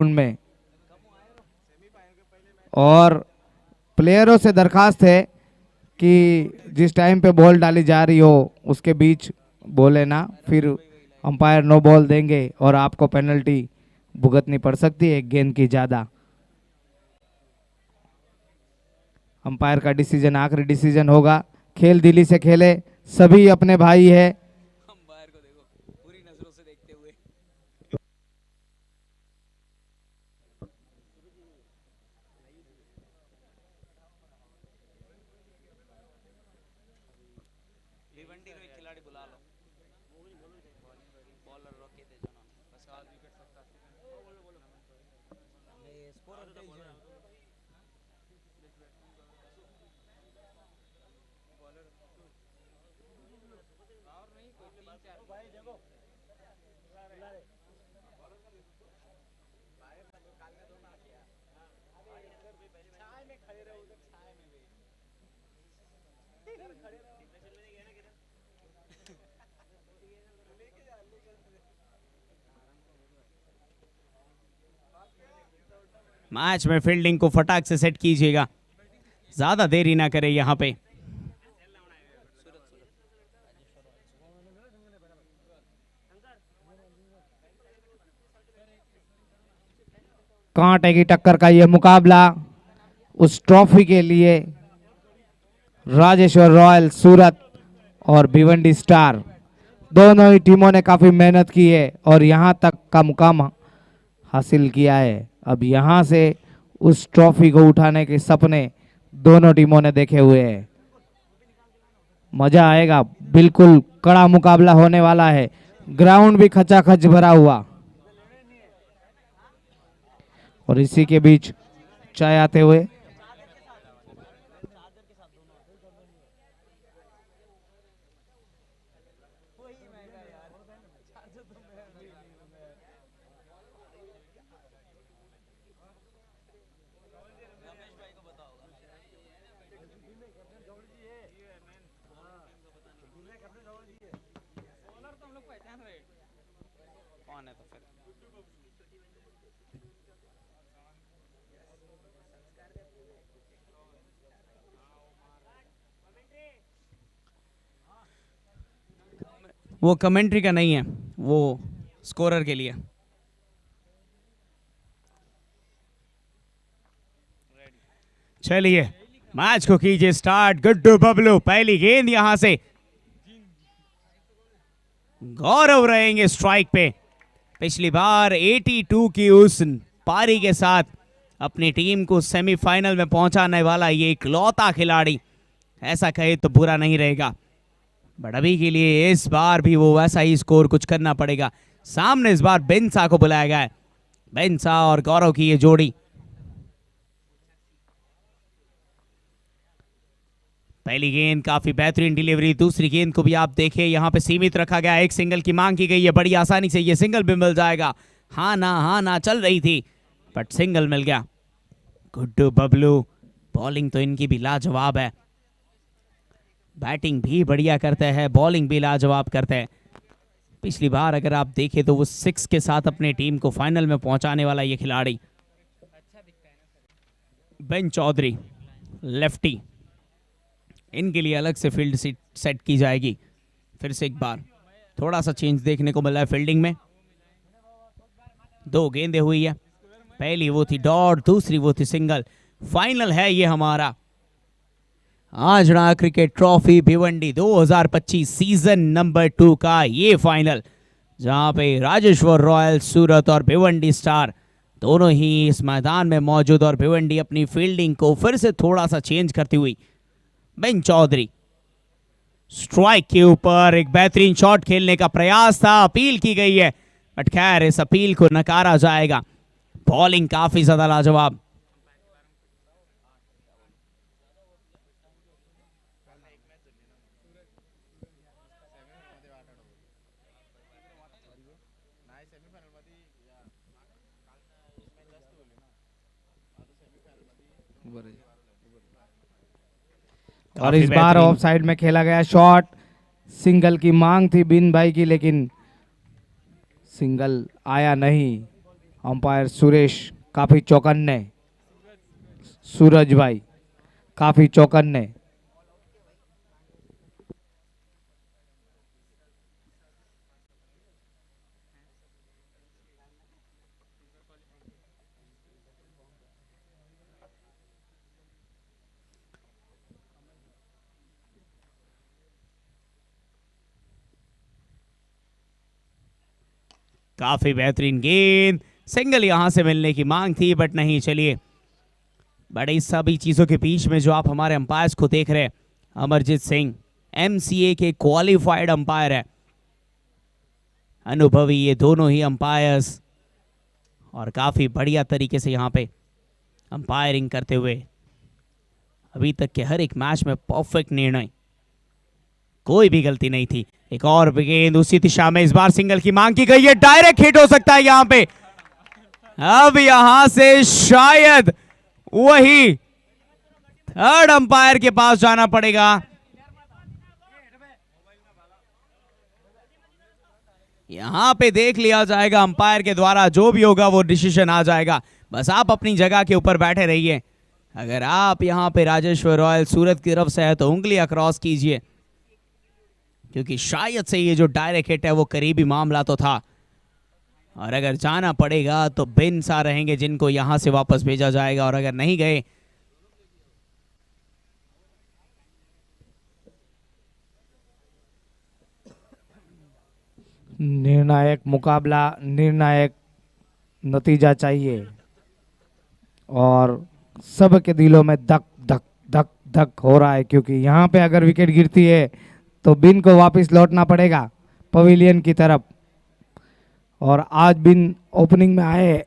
में। और प्लेयरों से दरखास्त है कि जिस टाइम पे बॉल डाली जा रही हो उसके बीच बोले ना, फिर अंपायर नो बॉल देंगे और आपको पेनल्टी भुगतनी पड़ सकती है एक गेंद की ज्यादा। अंपायर का डिसीजन आखिरी डिसीजन होगा। खेल दिली से खेले, सभी अपने भाई है। अंपायर को देखो पूरी नजरों से देखते हुए। भिवंडी रो एक खिलाड़ी बुला लो, बॉलर रोके दे जो ना बस ऑल विकेट सकता है स्कोर दे जे बॉलर और नहीं कोई तीन चार भाई देखो छाए में खड़े रहो, उधर छाए में भी खड़े रहो। मैच में फील्डिंग को फटाक से सेट कीजिएगा, ज्यादा देरी ना करें यहाँ पे। कांटे की टक्कर का यह मुकाबला उस ट्रॉफी के लिए। राजेश्वर रॉयल सूरत और भिवंडी स्टार, दोनों ही टीमों ने काफी मेहनत की है और यहां तक का मुकाम हासिल किया है। अब यहां से उस ट्रॉफी को उठाने के सपने दोनों टीमों ने देखे हुए हैं। मजा आएगा, बिल्कुल कड़ा मुकाबला होने वाला है। ग्राउंड भी खचाखच भरा हुआ और इसी के बीच चाय आते हुए कौन है तो फिर वो कमेंट्री का नहीं है, वो स्कोरर के लिए। चलिए मैच को कीजिए स्टार्ट। गुड्डू बबलू पहली गेंद यहां से, गौरव रहेंगे स्ट्राइक पे। पिछली बार 82 की उस पारी के साथ अपनी टीम को सेमीफाइनल में पहुंचाने वाला ये इकलौता खिलाड़ी, ऐसा कहे तो बुरा नहीं रहेगा। बट अभी के लिए इस बार भी वो वैसा ही स्कोर कुछ करना पड़ेगा। सामने इस बार बेंसा को बुलाया गया है, बेंसा और गौरव की ये जोड़ी। पहली गेंद काफी बेहतरीन डिलीवरी, दूसरी गेंद को भी आप देखें यहां पे सीमित रखा गया, एक सिंगल की मांग की गई है, बड़ी आसानी से ये सिंगल भी मिल जाएगा। हाँ ना चल रही थी बट सिंगल मिल गया। गुड्डू बबलू, बॉलिंग तो इनकी भी लाजवाब है, बैटिंग भी बढ़िया करते हैं, बॉलिंग भी लाजवाब करते हैं। पिछली बार अगर आप देखें तो वो 6 के साथ अपने टीम को फाइनल में पहुंचाने वाला ये खिलाड़ी। बेन चौधरी लेफ्टी, इनके लिए अलग से फील्ड सेट की जाएगी। फिर से एक बार थोड़ा सा चेंज देखने को मिला है फील्डिंग में। 2 गेंदें हुई है, पहली वो थी डॉट, दूसरी वो थी सिंगल। फाइनल है ये हमारा आजड़ा cricket trophy Bhiwandi 2025 season number 2 का ये फाइनल, जहां पे राजेश्वर रॉयल सूरत और भिवंडी स्टार दोनों ही इस मैदान में मौजूद। और भिवंडी अपनी फील्डिंग को फिर से थोड़ा सा चेंज करती हुई। बेन चौधरी स्ट्राइक के ऊपर एक बेहतरीन शॉट खेलने का प्रयास था, अपील की गई है बट खैर इस अपील को नकारा जाएगा। बॉलिंग काफी ज्यादा लाजवाब। और इस बार ऑफ साइड में खेला गया शॉट, सिंगल की मांग थी बिन भाई की लेकिन सिंगल आया नहीं। अंपायर सुरेश काफी चौकन्ने, सूरज भाई काफी चौकन्ने। काफी बेहतरीन गेंद, सिंगल यहां से मिलने की मांग थी बट नहीं। चलिए, बड़ी सभी चीजों के बीच में जो आप हमारे अंपायर्स को देख रहे हैं, अमरजीत सिंह एमसीए के क्वालिफाइड अंपायर है, अनुभवी ये दोनों ही अंपायर्स, और काफी बढ़िया तरीके से यहां पे अंपायरिंग करते हुए अभी तक के हर एक मैच में परफेक्ट निर्णय, कोई भी गलती नहीं थी। एक और गेंद उसी दिशा में, इस बार सिंगल की मांग की गई है, डायरेक्ट हिट हो सकता है यहां पे। अब यहां से शायद वही थर्ड अंपायर के पास जाना पड़ेगा। यहां पे देख लिया जाएगा अंपायर के द्वारा, जो भी होगा वो डिसीजन आ जाएगा। बस आप अपनी जगह के ऊपर बैठे रहिए। अगर आप यहां पे राजेश्वर रॉयल सूरत की तरफ से है तो उंगलियां क्रॉस कीजिए, क्योंकि शायद से ये जो डायरेक्ट हिट है वो करीबी मामला तो था, और अगर जाना पड़ेगा तो बिन सा रहेंगे जिनको यहां से वापस भेजा जाएगा, और अगर नहीं गए निर्णायक मुकाबला, निर्णायक नतीजा चाहिए, और सबके दिलों में धक धक धक धक हो रहा है, क्योंकि यहाँ पे अगर विकेट गिरती है तो बिन को वापस लौटना पड़ेगा पवेलियन की तरफ। और आज बिन ओपनिंग में आए,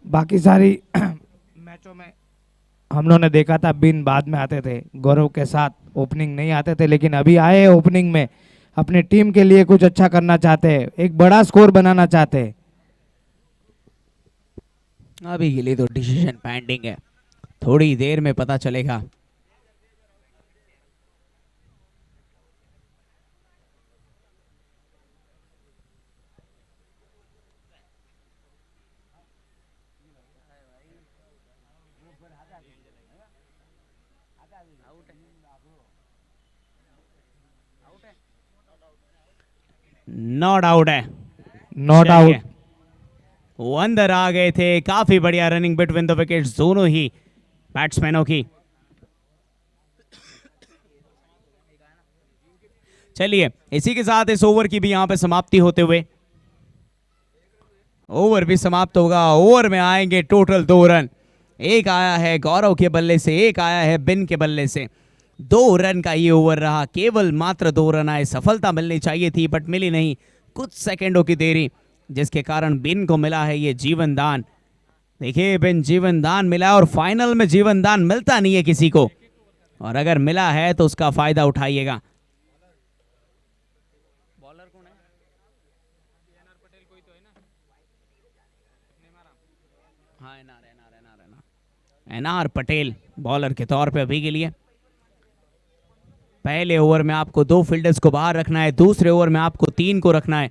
बाकी सारी मैचों में हम लोगों ने देखा था बिन बाद में आते थे, गौरव के साथ ओपनिंग नहीं आते थे, लेकिन अभी आए ओपनिंग में, अपनी टीम के लिए कुछ अच्छा करना चाहते हैं, एक बड़ा स्कोर बनाना चाहते हैं। अभी के लिए तो डिसीजन पेंडिंग है, थोड़ी देर में पता चलेगा। नॉट आउट है, नॉट आउट। वो अंदर आ गए थे। काफी बढ़िया रनिंग बिटवीन द विकेट्स दोनों ही बैट्समैनों की। चलिए, इसी के साथ इस ओवर की भी यहां पे समाप्ति होते हुए ओवर भी समाप्त होगा। ओवर में आएंगे टोटल 2 रन, एक आया है गौरव के बल्ले से, एक आया है बिन के बल्ले से। 2 रन का ये ओवर रहा, केवल मात्र 2 रन आए। सफलता मिलनी चाहिए थी बट मिली नहीं, कुछ सेकंडों की देरी, जिसके कारण बिन को मिला है ये जीवन दान। देखिए, बिन जीवन दान मिला है, और फाइनल में जीवन दान मिलता नहीं है किसी को, और अगर मिला है तो उसका फायदा उठाइएगा। बॉलर कौन है? हाँ, एनआर पटेल बॉलर के तौर पे अभी के लिए। पहले ओवर में आपको 2 फील्डर्स को बाहर रखना है, दूसरे ओवर में आपको 3 को रखना है।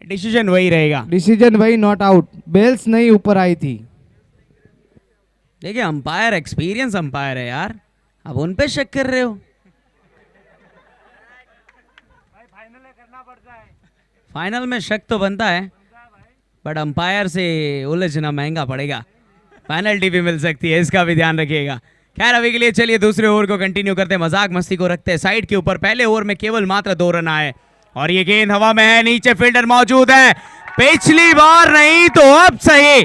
डिसीजन वही रहेगा, डिसीजन वही, नॉट आउट। बेल्स नहीं ऊपर आई थी। देखिए, अंपायर एक्सपीरियंस अंपायर है यार, अब उन पे शक कर रहे हो। फाइनल में शक तो बनता है, बट अंपायर से उलझना महंगा पड़ेगा, पेनल्टी भी मिल सकती है, इसका भी ध्यान रखिएगा। खैर, अभी के लिए चलिए दूसरे ओवर को कंटिन्यू करते हैं, मजाक मस्ती को रखते हैं साइड के ऊपर। पहले ओवर में केवल मात्र 2 रन आए, और ये गेंद हवा में है, नीचे फील्डर मौजूद है। पिछली बार नहीं तो अब सही,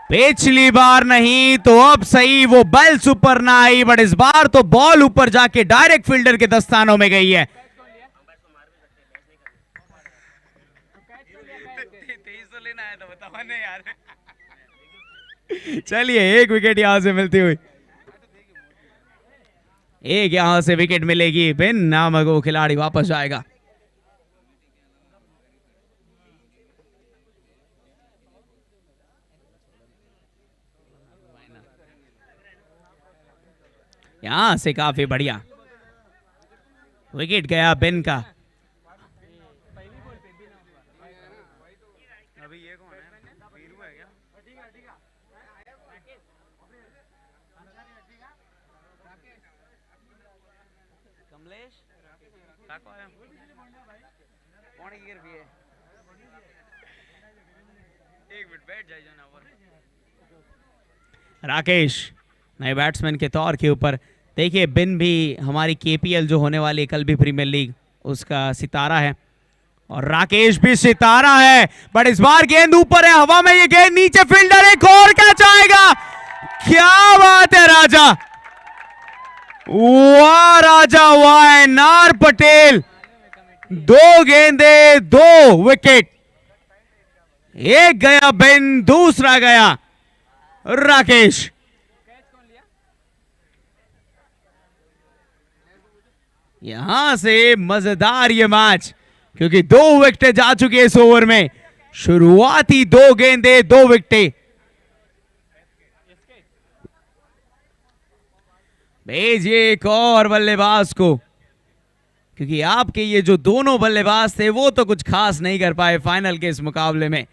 पिछली बार नहीं तो अब सही, वो बेल्स ऊपर ना आई, बट इस बार तो बॉल ऊपर जाके डायरेक्ट फील्डर के दस्तानों में गई है। चलिए एक विकेट यहां से मिलती हुई, एक यहां से विकेट मिलेगी, बिन नामक वो खिलाड़ी वापस जाएगा। यहां से काफी बढ़िया विकेट गया बिन का। राकेश नए बैट्समैन के तौर के ऊपर, देखिए बिन भी हमारी केपीएल जो होने वाली कल भी प्रीमियर लीग उसका सितारा है, और राकेश भी सितारा है, बट इस बार गेंद ऊपर है, हवा में ये गेंद नीचे, फील्डर एक और कैच आएगा। क्या बात है राजा, वाह राजा वाह, एनआर पटेल, 2 गेंदे 2 विकेट, एक गया बिन, दूसरा गया राकेश। यहां से मजेदार ये मैच, क्योंकि 2 विकेटें जा चुकी है इस ओवर में, शुरुआती 2 गेंदे 2 विकेटें। भेजिए एक और बल्लेबाज को, क्योंकि आपके ये जो दोनों बल्लेबाज थे वो तो कुछ खास नहीं कर पाए फाइनल के इस मुकाबले में।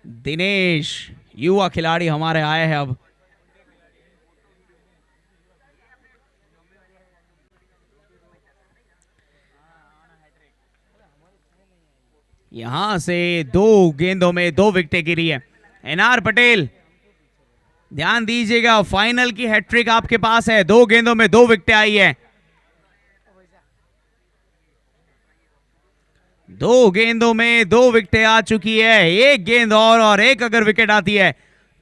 दिनेश युवा खिलाड़ी हमारे आए हैं अब, यहां से 2 गेंदों में 2 विकेटें गिरी है। एनआर पटेल ध्यान दीजिएगा, फाइनल की हैट्रिक आपके पास है, 2 गेंदों में 2 विकेटें आई है, 2 गेंदों में 2 विकेटें आ चुकी है, एक गेंद और एक अगर विकेट आती है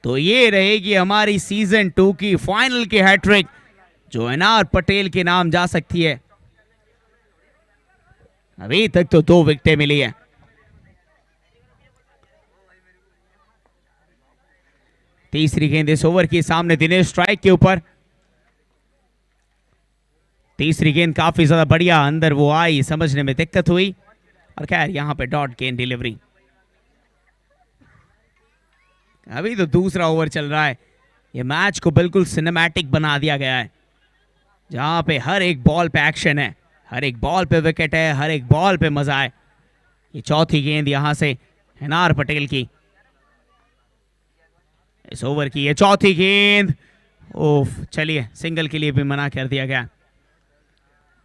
तो ये रहेगी हमारी सीजन 2 की फाइनल की हैट्रिक, जो एनआर पटेल के नाम जा सकती है। अभी तक तो 2 विकेटें मिली है। तीसरी गेंद इस ओवर की, सामने दिनेश स्ट्राइक के ऊपर, तीसरी गेंद काफी ज्यादा बढ़िया, अंदर वो आई, समझने में दिक्कत हुई, और खैर यहां पे डॉट गेंद डिलीवरी। अभी तो दूसरा ओवर चल रहा है, ये मैच को बिल्कुल सिनेमैटिक बना दिया गया है, जहां पे हर एक बॉल पे एक्शन है, हर एक बॉल पे विकेट है, हर एक बॉल पे मजा है। ये चौथी गेंद यहां से एनआर पटेल की, इस ओवर की ये चौथी गेंद, ओफ, चलिए सिंगल के लिए भी मना कर दिया गया।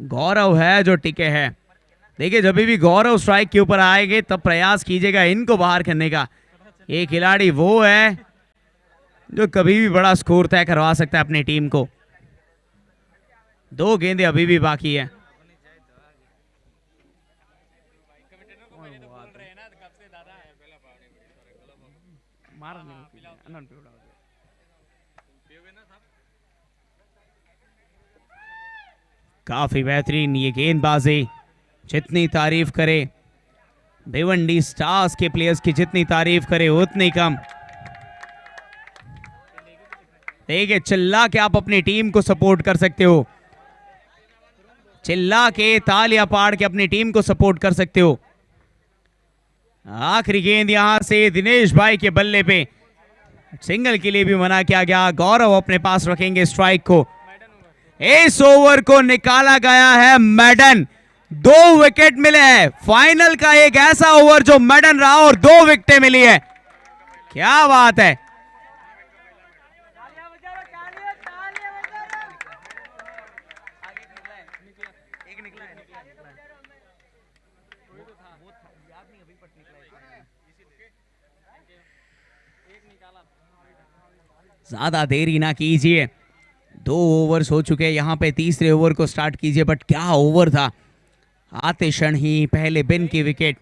गौरव है जो टिके है, देखिए जब भी गौरव स्ट्राइक के ऊपर आएंगे तब प्रयास कीजिएगा इनको बाहर करने का। ये खिलाड़ी वो है जो कभी भी बड़ा स्कोर तय करवा सकता है अपनी टीम को। 2 गेंदें अभी भी बाकी है। काफी बेहतरीन ये गेंदबाजी, जितनी तारीफ करे भिवंडी स्टार्स के प्लेयर्स की, जितनी तारीफ करे उतनी कम। देखिए चिल्ला के आप अपनी टीम को सपोर्ट कर सकते हो, चिल्ला के तालियां पाड़ के अपनी टीम को सपोर्ट कर सकते हो। आखिरी गेंद यहां से दिनेश भाई के बल्ले पे, सिंगल के लिए भी मना किया गया। गौरव अपने पास रखेंगे स्ट्राइक को। इस ओवर को निकाला गया है मैडन, 2 विकेट मिले हैं। फाइनल का एक ऐसा ओवर जो मैडन रहा और 2 विकेटें मिली है। क्या बात है। ज्यादा देरी ना कीजिए, 2 ओवर्स हो चुके हैं, यहां पे तीसरे ओवर को स्टार्ट कीजिए। बट क्या ओवर था, आते क्षण ही पहले बिन की विकेट।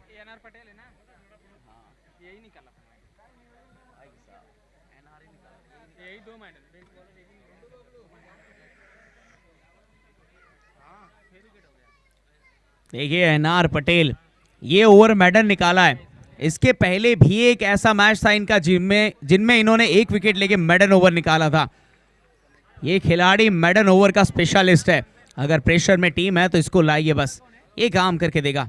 देखिए एनआर पटेल ये ओवर मैडन निकाला है। इसके पहले भी एक ऐसा मैच था इनका जिनमें इन्होंने 1 विकेट लेके मैडन ओवर निकाला था। ये खिलाड़ी मैडन ओवर का स्पेशलिस्ट है। अगर प्रेशर में टीम है तो इसको लाइए, बस ये काम करके देगा।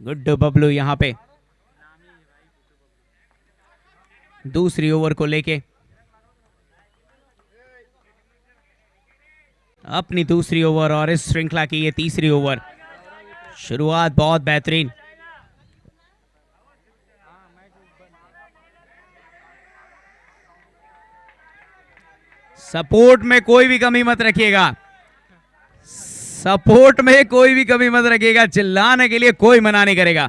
गुड्डू बबलू यहां पे दूसरी ओवर को लेके अपनी दूसरी ओवर और इस श्रृंखला की ये तीसरी ओवर। शुरुआत बहुत बेहतरीन। सपोर्ट में कोई भी कमी मत रखिएगा, सपोर्ट में कोई भी कमी मत रखिएगा, चिल्लाने के लिए कोई मना नहीं करेगा।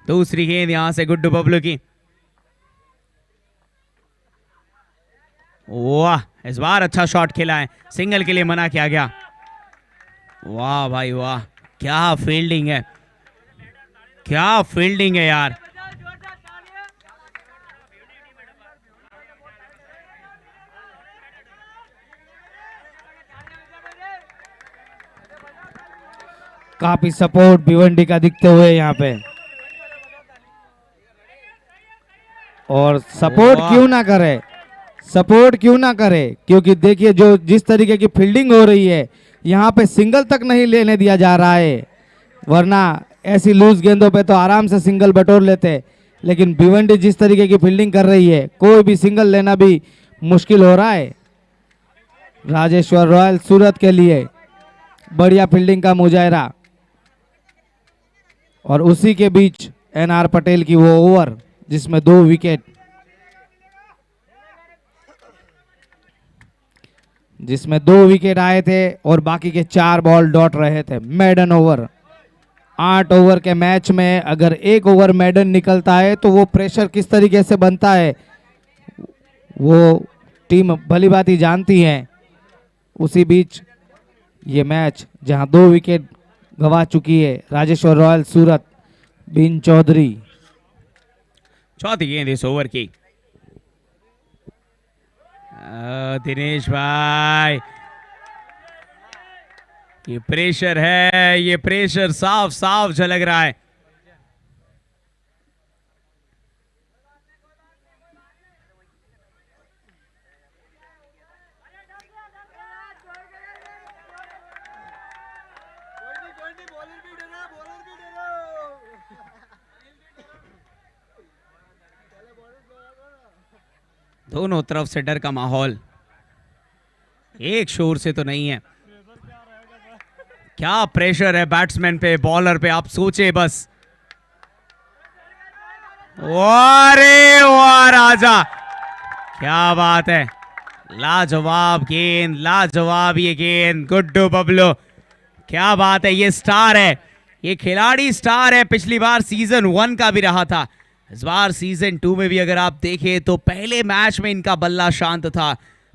दूसरी गेंद यहां से गुड्डू बबलू की। वाह, इस बार अच्छा शॉट खेला है, सिंगल के लिए मना किया गया। वाह भाई वाह, क्या फील्डिंग है, क्या फील्डिंग है यार। काफी सपोर्ट भिवंडी का दिखते हुए यहाँ पे, और सपोर्ट वाह। क्यों ना करे, सपोर्ट क्यों ना करे, क्योंकि देखिए जो जिस तरीके की फील्डिंग हो रही है यहाँ पे सिंगल तक नहीं लेने दिया जा रहा है, वरना ऐसी लूज गेंदों पे तो आराम से सिंगल बटोर लेते, लेकिन भिवंडी जिस तरीके की फील्डिंग कर रही है कोई भी सिंगल लेना भी मुश्किल हो रहा है। राजेश्वर रॉयल सूरत के लिए बढ़िया फील्डिंग का मुजाहरा, और उसी के बीच एनआर पटेल की वो ओवर जिसमें 2 विकेट, जिसमें 2 विकेट आए थे और बाकी के 4 बॉल डॉट रहे थे। मैडन ओवर, 8 ओवर के मैच में अगर 1 ओवर मैडन निकलता है तो वो प्रेशर किस तरीके से बनता है वो टीम भली भांति जानती है। उसी बीच ये मैच जहां 2 विकेट गवा चुकी है राजेश्वर रॉयल सूरत, बिन चौधरी। चौथी गेंद इस ओवर की। दिनेश भाई, ये प्रेशर है, ये प्रेशर साफ साफ झलक रहा है। दोनों तरफ से डर का माहौल, एक शोर से तो नहीं है। क्या प्रेशर है बैट्समैन पे, बॉलर पे, आप सोचे बस। अरे वाह राजा, क्या बात है, लाजवाब गेंद, लाजवाब ये गेंद गुड्डू बबलू, क्या बात है। ये स्टार है, ये खिलाड़ी स्टार है। पिछली बार सीजन 1 का भी रहा था, इस बार सीजन 2 में भी अगर आप देखें तो पहले मैच में इनका बल्ला शांत था,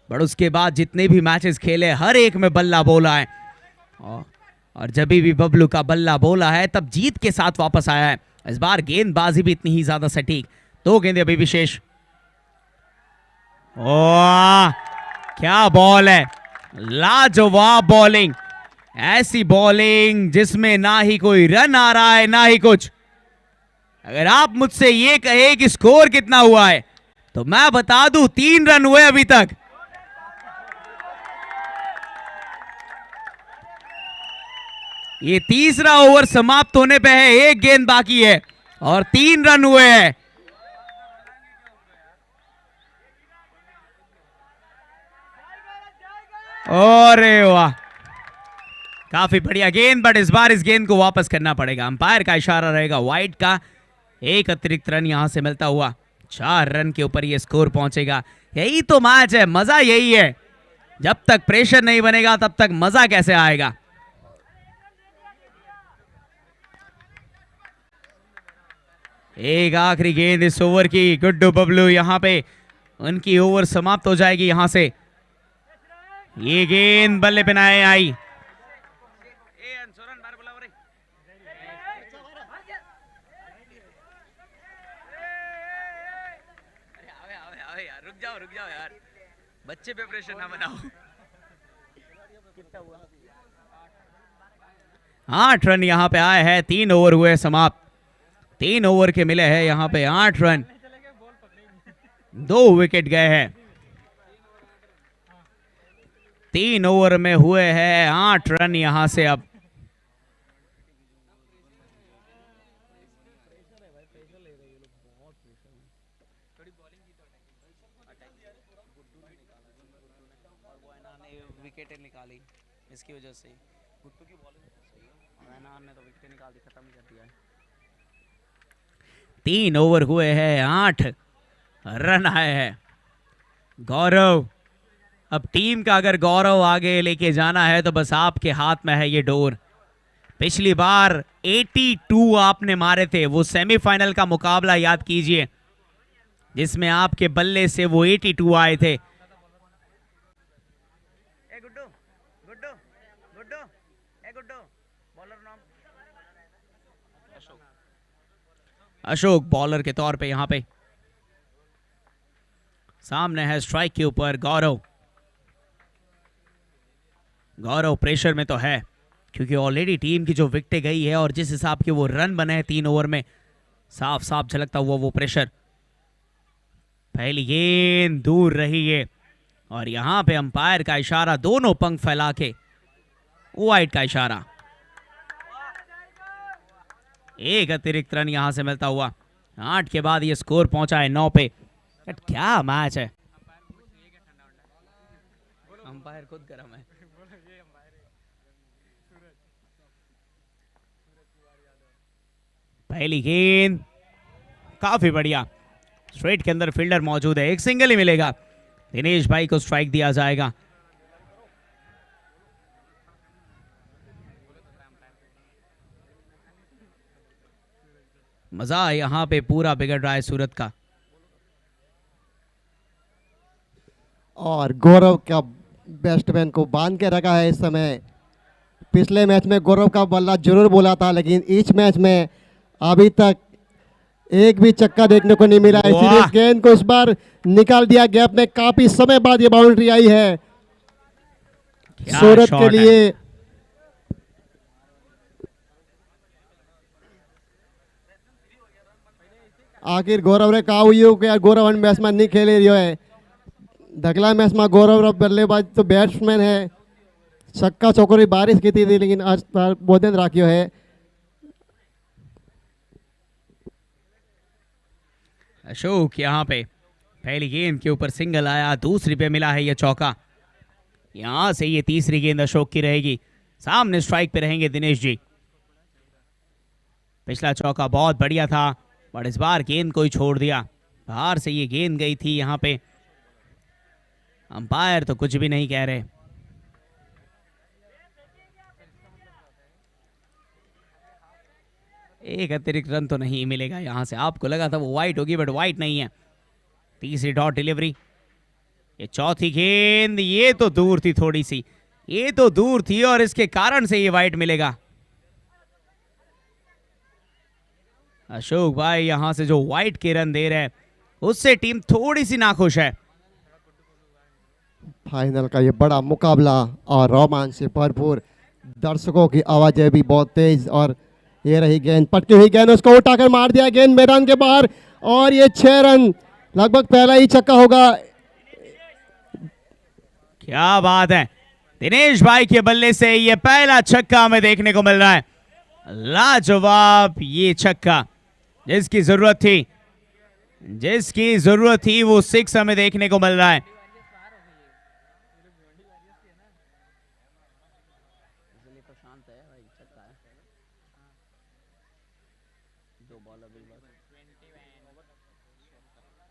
बट उसके बाद जितने भी मैचेस खेले हर एक में बल्ला बोला है, और जब भी बबलू का बल्ला बोला है तब जीत के साथ वापस आया है। इस बार गेंदबाजी भी इतनी ही ज्यादा सटीक। 2 गेंदें अभी भी शेष। ओह क्या बॉल है, लाजवाब बॉलिंग, ऐसी बॉलिंग जिसमें ना ही कोई रन आ रहा है ना ही कुछ। अगर आप मुझसे ये कहे कि स्कोर कितना हुआ है तो मैं बता दूं 3 रन हुए अभी तक। ये तीसरा ओवर समाप्त होने पे है, 1 गेंद बाकी है और 3 रन हुए हैं। अरे वाह, काफी बढ़िया गेंद, बट इस बार इस गेंद को वापस करना पड़ेगा। अंपायर का इशारा रहेगा वाइड का। 1 अतिरिक्त रन यहां से मिलता हुआ 4 रन के ऊपर ये स्कोर पहुंचेगा। यही तो मैच है, मजा यही है। जब तक प्रेशर नहीं बनेगा तब तक मजा कैसे आएगा। एक आखिरी गेंद इस ओवर की। गुड्डू बबलू यहां पे उनकी ओवर समाप्त हो जाएगी। यहां से ये गेंद बल्ले पे नहीं आई। रुक जाओ यार, बच्चे पे प्रेशर ना बनाओ। कितना हुआ? 8 रन यहाँ पे आए हैं, 3 ओवर हुए समाप्त। 3 ओवर के मिले हैं यहाँ पे 8 रन, 2 विकेट गए हैं। 3 ओवर में हुए हैं 8 रन यहाँ से। अब विकेट निकाली इसकी वजह से, गुट्टू की बॉलिंग ने तो विकेट निकाल दी, खत्म कर दिया। 3 ओवर हुए हैं, 8 रन आए हैं। गौरव, अब टीम का अगर गौरव आगे लेके जाना है तो बस आपके हाथ में है ये डोर। पिछली बार 82 आपने मारे थे, वो सेमीफाइनल का मुकाबला याद कीजिए जिसमें आपके बल्ले से वो 82 आए थे। अशोक बॉलर के तौर पे यहां पे सामने है स्ट्राइक के ऊपर गौरव। गौरव प्रेशर में तो है क्योंकि ऑलरेडी टीम की जो विकेटें गई है और जिस हिसाब के वो रन बने हैं 3 ओवर में, साफ साफ झलकता हुआ वो प्रेशर। पहली गेंद दूर रही है और यहां पे अंपायर का इशारा, दोनों पंख फैला के वाइड का इशारा। एक अतिरिक्त रन यहां से मिलता हुआ। 8 के बाद ये स्कोर पहुंचा है 9 पे। क्या मैच है, अंपायर खुद गर्म है। पहली गेंद काफी बढ़िया, स्ट्रेट के अंदर फील्डर मौजूद है, एक सिंगल ही मिलेगा। दिनेश भाई को स्ट्राइक दिया जाएगा। मजा यहां पे पूरा बिगड़ रहा है सूरत का। और गौरव का बैट्समैन को बांध के रखा है इस समय। पिछले मैच में गौरव का बल्ला जरूर बोला था, लेकिन इस मैच में अभी तक एक भी चक्का देखने को नहीं मिला। इसीलिए इस गेंद को इस बार निकाल दिया गैप में। काफी समय बाद ये बाउंड्री आई है सूरत के लिए। आखिर गौरव ने कहा हुई हो कि गौरव बैट्समैन नहीं खेले रही है। धगला मैच में गौरव बल्लेबाज तो बैट्समैन है। छक्का चौकरी बारिश की थी लेकिन आज बहुत दिन राखियो है। अशोक यहाँ पे पहली गेंद के ऊपर सिंगल आया, दूसरी पे मिला है ये चौका। यहां से ये तीसरी गेंद अशोक की रहेगी। सामने स्ट्राइक पे रहेंगे दिनेश जी। पिछला चौका बहुत बढ़िया था पर इस बार गेंद को ही छोड़ दिया। बाहर से ये गेंद गई थी यहां पे। अंपायर तो कुछ भी नहीं कह रहे। एक अतिरिक्त रन तो नहीं मिलेगा यहां से। आपको लगा था वो वाइट होगी बट वाइट नहीं है। तीसरी डॉट डिलीवरी। ये चौथी गेंद, ये तो दूर थी थोड़ी सी, ये तो दूर थी और इसके कारण से ये वाइट मिलेगा। अशोक भाई यहां से जो वाइट के रन दे रहे हैं उससे टीम थोड़ी सी नाखुश है। फाइनल का ये बड़ा मुकाबला और रोमांच से भरपूर, दर्शकों की आवाजें भी बहुत तेज। और ये रही गेंद, पटकी हुई गेंद, उसको उठाकर मार दिया गेंद मैदान के बाहर और ये 6 रन, लगभग पहला ही छक्का होगा। क्या बात है, दिनेश भाई के बल्ले से ये पहला छक्का हमें देखने को मिल रहा है। लाजवाब ये छक्का, जिसकी जरूरत थी वो 6 हमें देखने को मिल रहा है।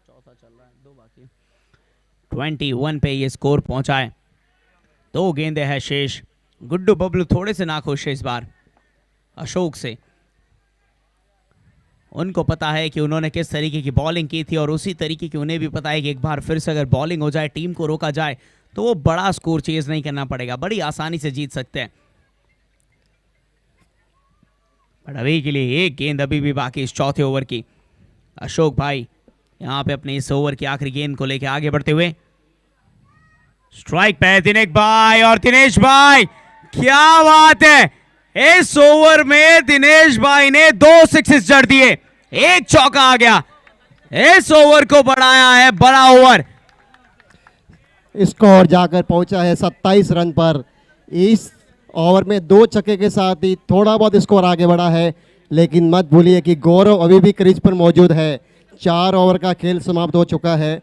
चौथा चल रहा है, 2 बाकी। 21 पे ये स्कोर पहुंचा है। 2 गेंदें हैं शेष। गुड्डू बबलू थोड़े से नाखुश है इस बार अशोक से। उनको पता है कि उन्होंने किस तरीके की बॉलिंग की थी और उसी तरीके की उन्हें भी पता है कि एक बार फिर से अगर बॉलिंग हो जाए, टीम को रोका जाए तो वो बड़ा स्कोर चेज नहीं करना पड़ेगा, बड़ी आसानी से जीत सकते हैं। पर अभी के लिए एक गेंद अभी भी बाकी इस चौथे ओवर की। अशोक भाई यहां पे अपने इस ओवर की आखिरी गेंद को लेकर आगे बढ़ते हुए। स्ट्राइक पे दिनेश भाई, और दिनेश भाई क्या बात है, इस ओवर में दिनेश भाई ने 2 सिक्सेस जड़ दिए, एक चौका आ गया, इस ओवर को बढ़ाया है बड़ा ओवर। स्कोर जाकर पहुंचा है 27 रन पर। इस ओवर में 2 छक्के के साथ ही थोड़ा बहुत स्कोर आगे बढ़ा है, लेकिन मत भूलिए कि गौरव अभी भी क्रीज पर मौजूद है। 4 ओवर का खेल समाप्त हो चुका है।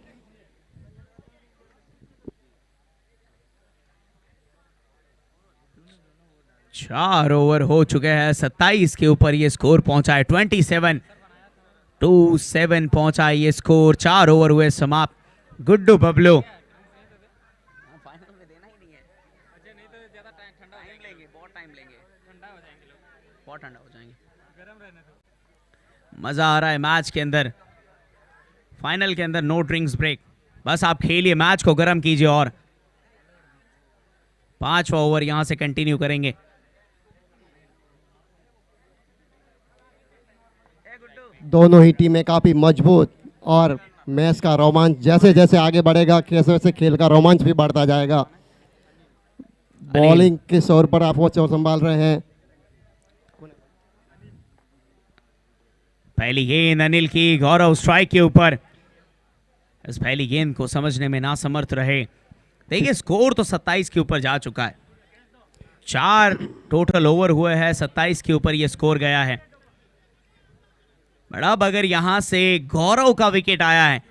चार ओवर हो चुके हैं, 27 के ऊपर ये स्कोर पहुंचा है। 27-7 पहुंचा है ये स्कोर। 4 ओवर हुए समाप्त। गुड्डू बबलू मजा आ रहा है मैच के अंदर। फाइनल के अंदर नो ड्रिंक्स ब्रेक, बस आप खेलिए, मैच को गर्म कीजिए। और 5वां ओवर यहां से कंटिन्यू करेंगे। दोनों ही टीमें काफी मजबूत और मैच का रोमांच जैसे जैसे आगे बढ़ेगा कैसे वैसे खेल का रोमांच भी बढ़ता जाएगा। बॉलिंग के तौर पर आप वो चौर संभाल रहे हैं। पहली गेंद अनिल की, गौरव स्ट्राइक के ऊपर। इस पहली गेंद को समझने में ना समर्थ रहे। देखिए स्कोर तो 27 के ऊपर जा चुका है। 4 टोटल ओवर हुए हैं, 27 के ऊपर ये स्कोर गया है। बड़ा अब अगर यहां से गौरव का विकेट आया है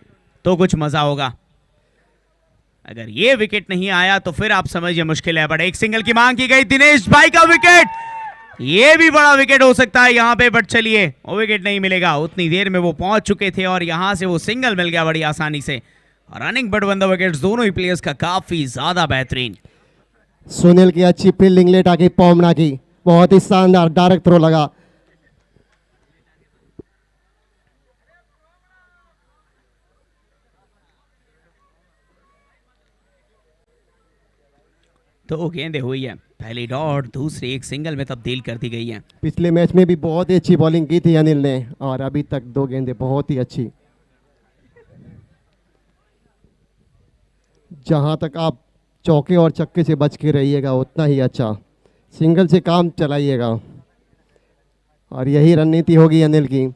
तो कुछ मजा होगा। अगर ये विकेट नहीं आया तो फिर आप समझिए मुश्किल है। बट एक सिंगल की मांग की गई, दिनेश भाई का विकेट, ये भी बड़ा विकेट हो सकता है यहां पे। बट चलिए वो विकेट नहीं मिलेगा, उतनी देर में वो पहुंच चुके थे और यहां से वो सिंगल मिल गया बड़ी आसानी से। Running but one the wickets दोनों ही प्लेयर्स का काफी ज्यादा बेहतरीन। सुनील की अच्छी फील्डिंग लेट आके पॉमना की, बहुत ही शानदार डायरेक्ट थ्रो लगा। तो गेंदें हुई है, पहली डॉट, दूसरी एक सिंगल में तब्दील कर दी गई है। पिछले मैच में भी बहुत ही अच्छी बॉलिंग की थी अनिल ने और अभी तक 2 गेंदें बहुत ही अच्छी। जहां तक आप चौके और छक्के से बच के रहिएगा उतना ही अच्छा, सिंगल से काम चलाइएगा और यही रणनीति होगी अनिल की।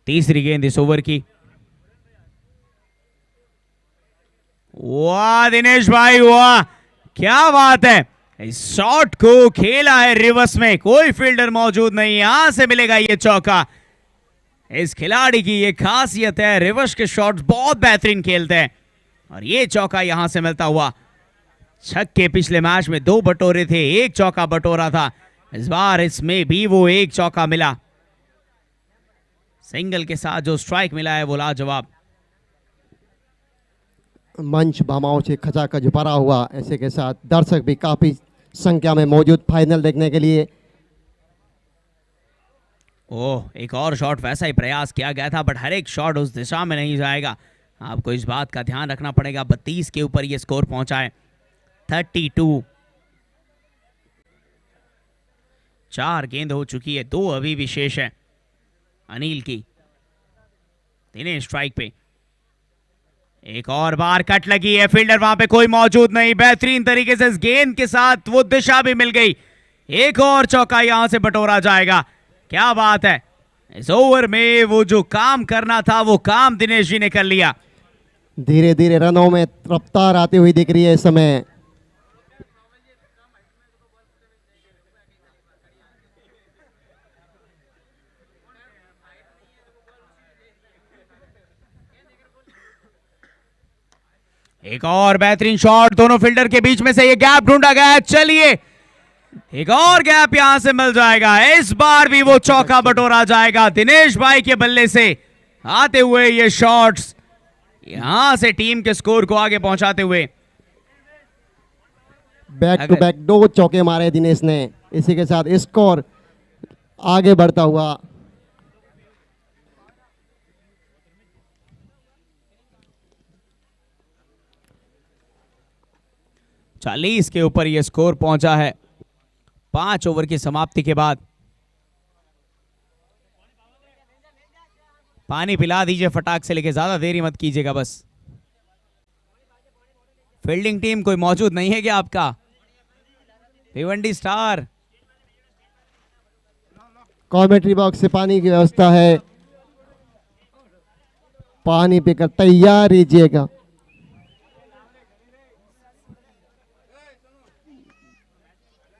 तीसरी गेंद इस ओवर की। वाह दिनेश भाई वाह, क्या बात है। इस शॉट को खेला है रिवर्स में, कोई फील्डर मौजूद नहीं, यहां से मिलेगा ये चौका। इस खिलाड़ी की ये खासियत है, रिवर्स के शॉट्स बहुत बेहतरीन खेलते हैं और ये चौका यहां से मिलता हुआ। छक्के पिछले मैच में 2 बटोरे थे, 1 चौका बटोरा था, इस बार इसमें भी वो 1 चौका मिला। सिंगल के साथ जो स्ट्राइक मिला है वो लाजवाब। मंच भामाओं से खचाखच भरा हुआ, ऐसे के साथ दर्शक भी काफी संख्या में मौजूद फाइनल देखने के लिए। ओह, एक और शॉट, वैसा ही प्रयास किया गया था बट हर एक शॉट उस दिशा में नहीं जाएगा, आपको इस बात का ध्यान रखना पड़ेगा। 32 के ऊपर ये स्कोर पहुंचा है। 32। 4 गेंद हो चुकी है, 2 अभी भी शेष है अनिल की। दिनेश स्ट्राइक पे, एक और बार कट लगी है, फील्डर वहां पे कोई मौजूद नहीं, बेहतरीन तरीके से इस गेंद के साथ वो दिशा भी मिल गई। एक और चौका यहां से बटोरा जाएगा, क्या बात है। इस ओवर में वो जो काम करना था वो काम दिनेश जी ने कर लिया। धीरे धीरे रनों में रफ्तार आती हुई दिख रही है इस समय। एक और बेहतरीन शॉट, दोनों फील्डर के बीच में से ये गैप ढूंढा गया है। चलिए एक और गैप यहां से मिल जाएगा, इस बार भी वो चौका बटोरा जाएगा दिनेश भाई के बल्ले से आते हुए। ये शॉट्स यहां से टीम के स्कोर को आगे पहुंचाते हुए। बैक टू बैक 2 चौके मारे दिनेश ने, इसी के साथ स्कोर आगे बढ़ता हुआ। चालीस के ऊपर यह स्कोर पहुंचा है 5 ओवर की समाप्ति के बाद। पानी पिला दीजिए फटाक से, लेके ज्यादा देरी मत कीजिएगा बस। फील्डिंग टीम कोई मौजूद नहीं है क्या आपका? भिवंडी स्टार कमेंट्री बॉक्स से पानी की व्यवस्था है, पानी पीकर तैयार कीजिएगा।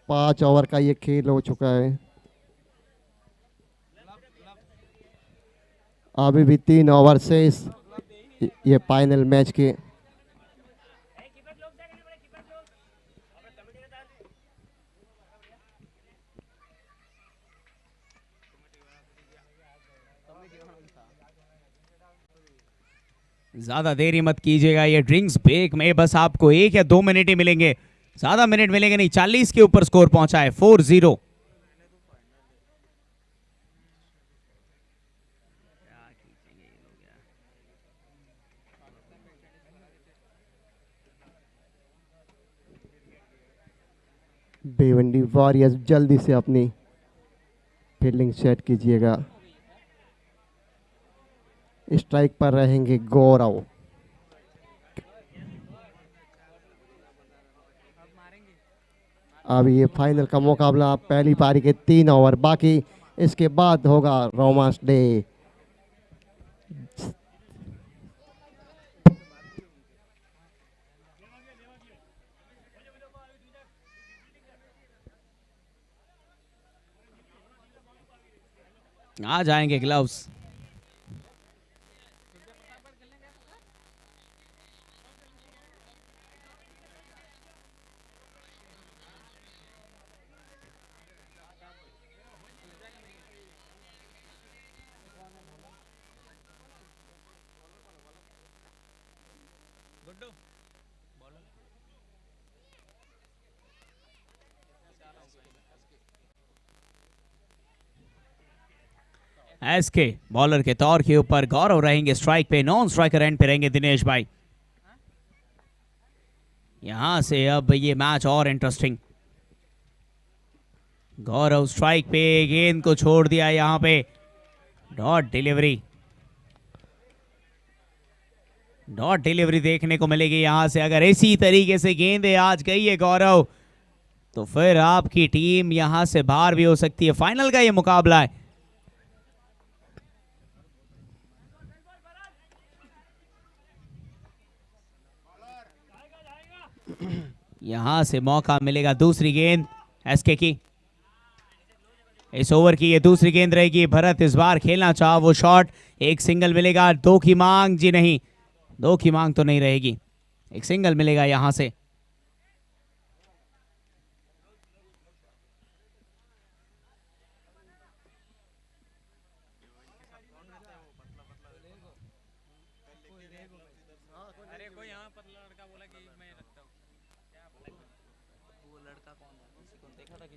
पांच ओवर का ये खेल हो चुका है, अभी भी 3 ओवर से ये फाइनल मैच के। ज्यादा देरी मत कीजिएगा, ये ड्रिंक्स ब्रेक में बस आपको 1 या 2 मिनट ही मिलेंगे, ज्यादा मिनट मिलेंगे नहीं। 40 के ऊपर स्कोर पहुंचा है, 4-0। भिवंडी वॉरियर्स जल्दी से अपनी फील्डिंग सेट कीजिएगा। स्ट्राइक पर रहेंगे गौरव। अब ये फाइनल का मुकाबला, पहली पारी के 3 ओवर बाकी, इसके बाद होगा रोमांस डे। आ जाएंगे ग्लव्स। एसके बॉलर के तौर के ऊपर गौरव रहेंगे स्ट्राइक पे, नॉन स्ट्राइकर एंड पे रहेंगे दिनेश भाई। यहां से अब ये मैच और इंटरेस्टिंग। गौरव स्ट्राइक पे, गेंद को छोड़ दिया यहां पे, डॉट डिलीवरी, डॉट डिलीवरी देखने को मिलेगी यहां से। अगर इसी तरीके से गेंदें आज गई है गौरव, तो फिर आपकी टीम यहां से बाहर भी हो सकती है। फाइनल का ये मुकाबला है। यहां से मौका मिलेगा दूसरी गेंद एसके की। इस ओवर की ये दूसरी गेंद रहेगी। भरत इस बार खेलना चाहा वो शॉट, एक सिंगल मिलेगा। 2 की मांग, जी नहीं, 2 की मांग तो नहीं रहेगी, एक सिंगल मिलेगा यहां से।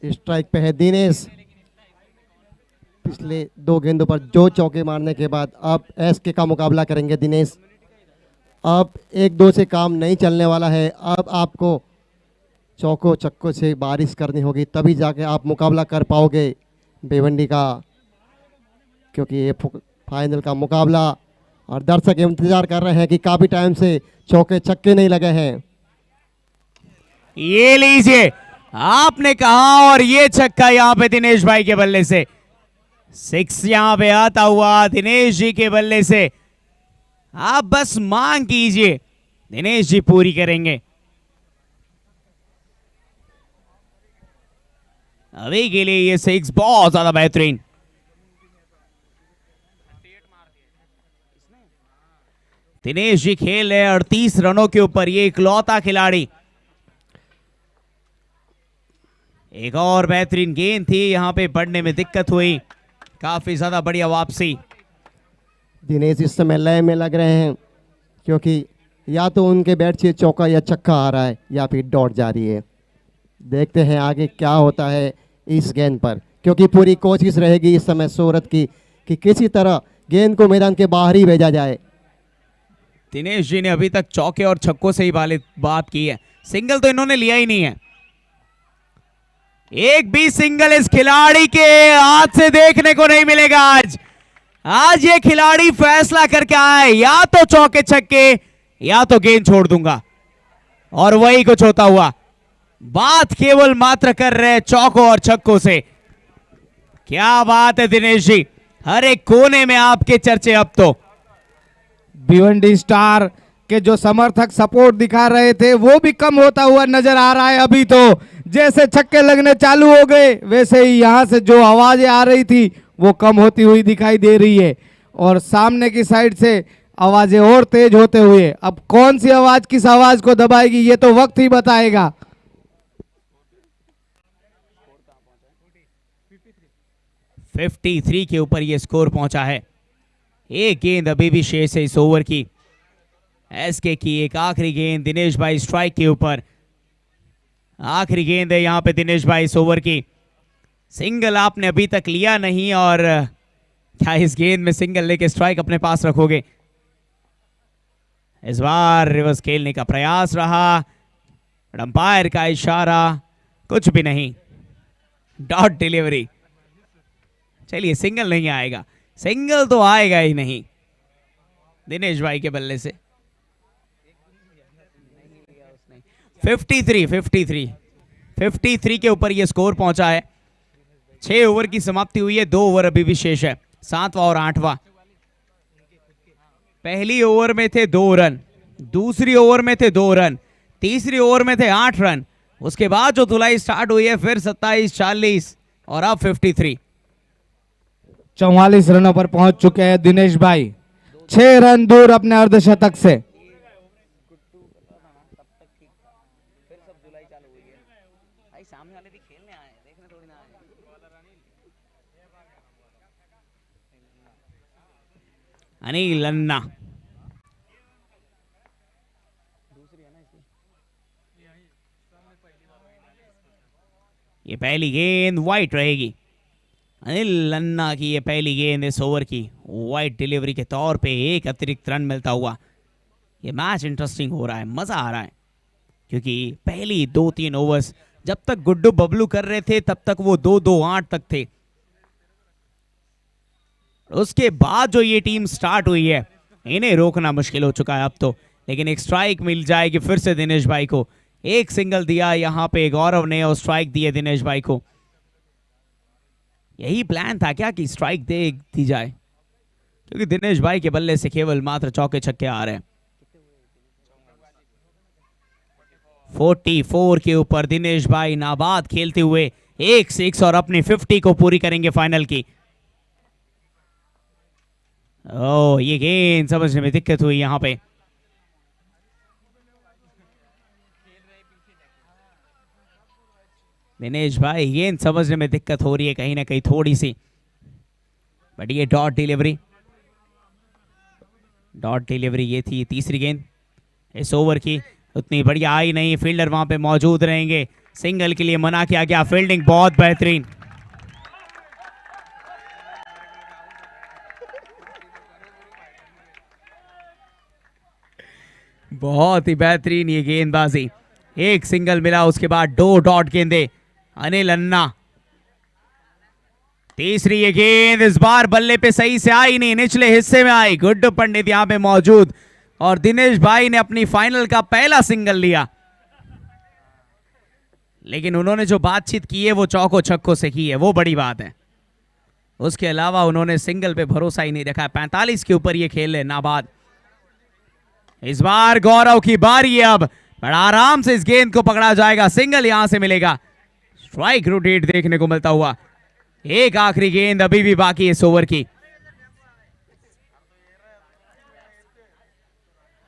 स्ट्राइक पे है दिनेश। पिछले 2 गेंदों पर जो चौके मारने के बाद अब एसके का मुकाबला करेंगे दिनेश। अब 1-2 से काम नहीं चलने वाला है, अब आपको चौकों चक्कों से बारिश करनी होगी, तभी जाके आप मुकाबला कर पाओगे भिवंडी का, क्योंकि ये फाइनल का मुकाबला और दर्शक इंतजार कर रहे हैं कि काफी टाइम से चौके छक्के नहीं लगे हैं। ये लीजिए, आपने कहा और ये छक्का यहां पे दिनेश भाई के बल्ले से, 6 यहां पे आता हुआ दिनेश जी के बल्ले से। आप बस मांग कीजिए, दिनेश जी पूरी करेंगे। अभी के लिए ये 6 बहुत ज्यादा बेहतरीन। दिनेश जी खेल रहे 38 रनों के ऊपर, ये इकलौता खिलाड़ी। एक और बेहतरीन गेंद थी, यहां पे बढ़ने में दिक्कत हुई, काफी ज्यादा बढ़िया वापसी। दिनेश इस समय लय में लग रहे हैं, क्योंकि या तो उनके बैट से चौका या छक्का आ रहा है या फिर डॉट जा रही है। देखते हैं आगे क्या होता है इस गेंद पर, क्योंकि पूरी कोशिश रहेगी इस समय सूरत की कि किसी तरह गेंद को मैदान के बाहर ही भेजा जाए। दिनेश जी ने अभी तक चौके और छक्कों से ही बात की है, सिंगल तो इन्होंने लिया ही नहीं है। एक भी सिंगल इस खिलाड़ी के हाथ से देखने को नहीं मिलेगा आज। आज ये खिलाड़ी फैसला करके आए, या तो चौके छक्के या तो गेंद छोड़ दूंगा। और वही कुछ होता हुआ। बात केवल मात्र कर रहे चौकों और छक्कों से। क्या बात है दिनेश जी, हर एक कोने में आपके चर्चे अब तो। भिवंडी स्टार के जो समर्थक सपोर्ट दिखा रहे थे वो भी कम होता हुआ नजर आ रहा है। अभी तो जैसे छक्के लगने चालू हो गए वैसे ही यहां से जो आवाजें आ रही थी वो कम होती हुई दिखाई दे रही है और सामने की साइड से आवाजें और तेज होते हुए। अब कौन सी आवाज किस आवाज को दबाएगी ये तो वक्त ही बताएगा। 53 के ऊपर ये स्कोर पहुंचा है। एक गेंद अभी भी शेष है इस ओवर की। एसके की एक आखिरी गेंद दिनेश भाई स्ट्राइक के ऊपर। आखिरी गेंद है यहां पे दिनेश भाई इस ओवर की। सिंगल आपने अभी तक लिया नहीं और क्या इस गेंद में सिंगल लेके स्ट्राइक अपने पास रखोगे? इस बार रिवर्स खेलने का प्रयास रहा, अंपायर का इशारा, कुछ भी नहीं, डॉट डिलीवरी। चलिए सिंगल नहीं आएगा, सिंगल तो आएगा ही नहीं दिनेश भाई के बल्ले से। 53 के ऊपर ये स्कोर पहुंचा है। 6 ओवर की समाप्ति हुई है, 2 ओवर अभी भी शेष है, 7वां और 8वां। पहली ओवर में थे 2 रन, दूसरी ओवर में थे 2 रन, तीसरी ओवर में थे 8 रन। उसके बाद जो धुलाई स्टार्ट हुई है फिर 27, 40 और अब 53। 44 रनों पर पहुंच चुके हैं दिनेश भाई, 6 रन दूर अपने अर्धशतक से। अनिल अन्ना, ये पहली गेंद वाइट रहेगी। अनिल अन्ना की ये पहली गेंद इस ओवर की वाइट डिलीवरी के तौर पे एक अतिरिक्त रन मिलता हुआ। ये मैच इंटरेस्टिंग हो रहा है, मजा आ रहा है, क्योंकि पहली 2-3 ओवर्स जब तक गुड्डू बबलू कर रहे थे तब तक वो 2-2-8 तक थे। उसके बाद जो ये टीम स्टार्ट हुई है इन्हें रोकना मुश्किल हो चुका है अब तो। लेकिन एक स्ट्राइक मिल जाएगी फिर से दिनेश भाई को। एक सिंगल दिया यहां पे गौरव ने और स्ट्राइक दिए दिनेश भाई को। यही प्लान था क्या कि स्ट्राइक दे दी जाए, क्योंकि दिनेश भाई के बल्ले से केवल मात्र चौके छक्के आ रहे हैं। 44 के ऊपर दिनेश भाई नाबाद खेलते हुए 1 6 और अपनी 50 को पूरी करेंगे फाइनल की। ओ ये गेंद समझने में दिक्कत हुई यहां पे। दिनेश भाई गेंद समझने में दिक्कत हो रही है कहीं ना कहीं थोड़ी सी, बट ये डॉट डिलीवरी ये थी तीसरी गेंद इस ओवर की। उतनी बढ़िया आई नहीं, फील्डर वहां पे मौजूद रहेंगे, सिंगल के लिए मना किया गया। फील्डिंग बहुत बेहतरीन, बहुत ही बेहतरीन ये गेंदबाजी। एक सिंगल मिला, उसके बाद 2 डॉट गेंदे अनिल अन्ना। तीसरी ये गेंद इस बार बल्ले पे सही से आई नहीं, निचले हिस्से में आई। गुड्डू पंडित यहां पे मौजूद और दिनेश भाई ने अपनी फाइनल का पहला सिंगल लिया। लेकिन उन्होंने जो बातचीत की है वो चौकों छक्कों से की है, वो बड़ी बात है। उसके अलावा उन्होंने सिंगल पे भरोसा ही नहीं रखा। 45 के ऊपर ये खेल है नाबाद। इस बार गौरव की बारी है, अब बड़ा आराम से इस गेंद को पकड़ा जाएगा। सिंगल यहां से मिलेगा, स्ट्राइक रोटेट देखने को मिलता हुआ। एक आखिरी गेंद अभी भी बाकी है इस ओवर की।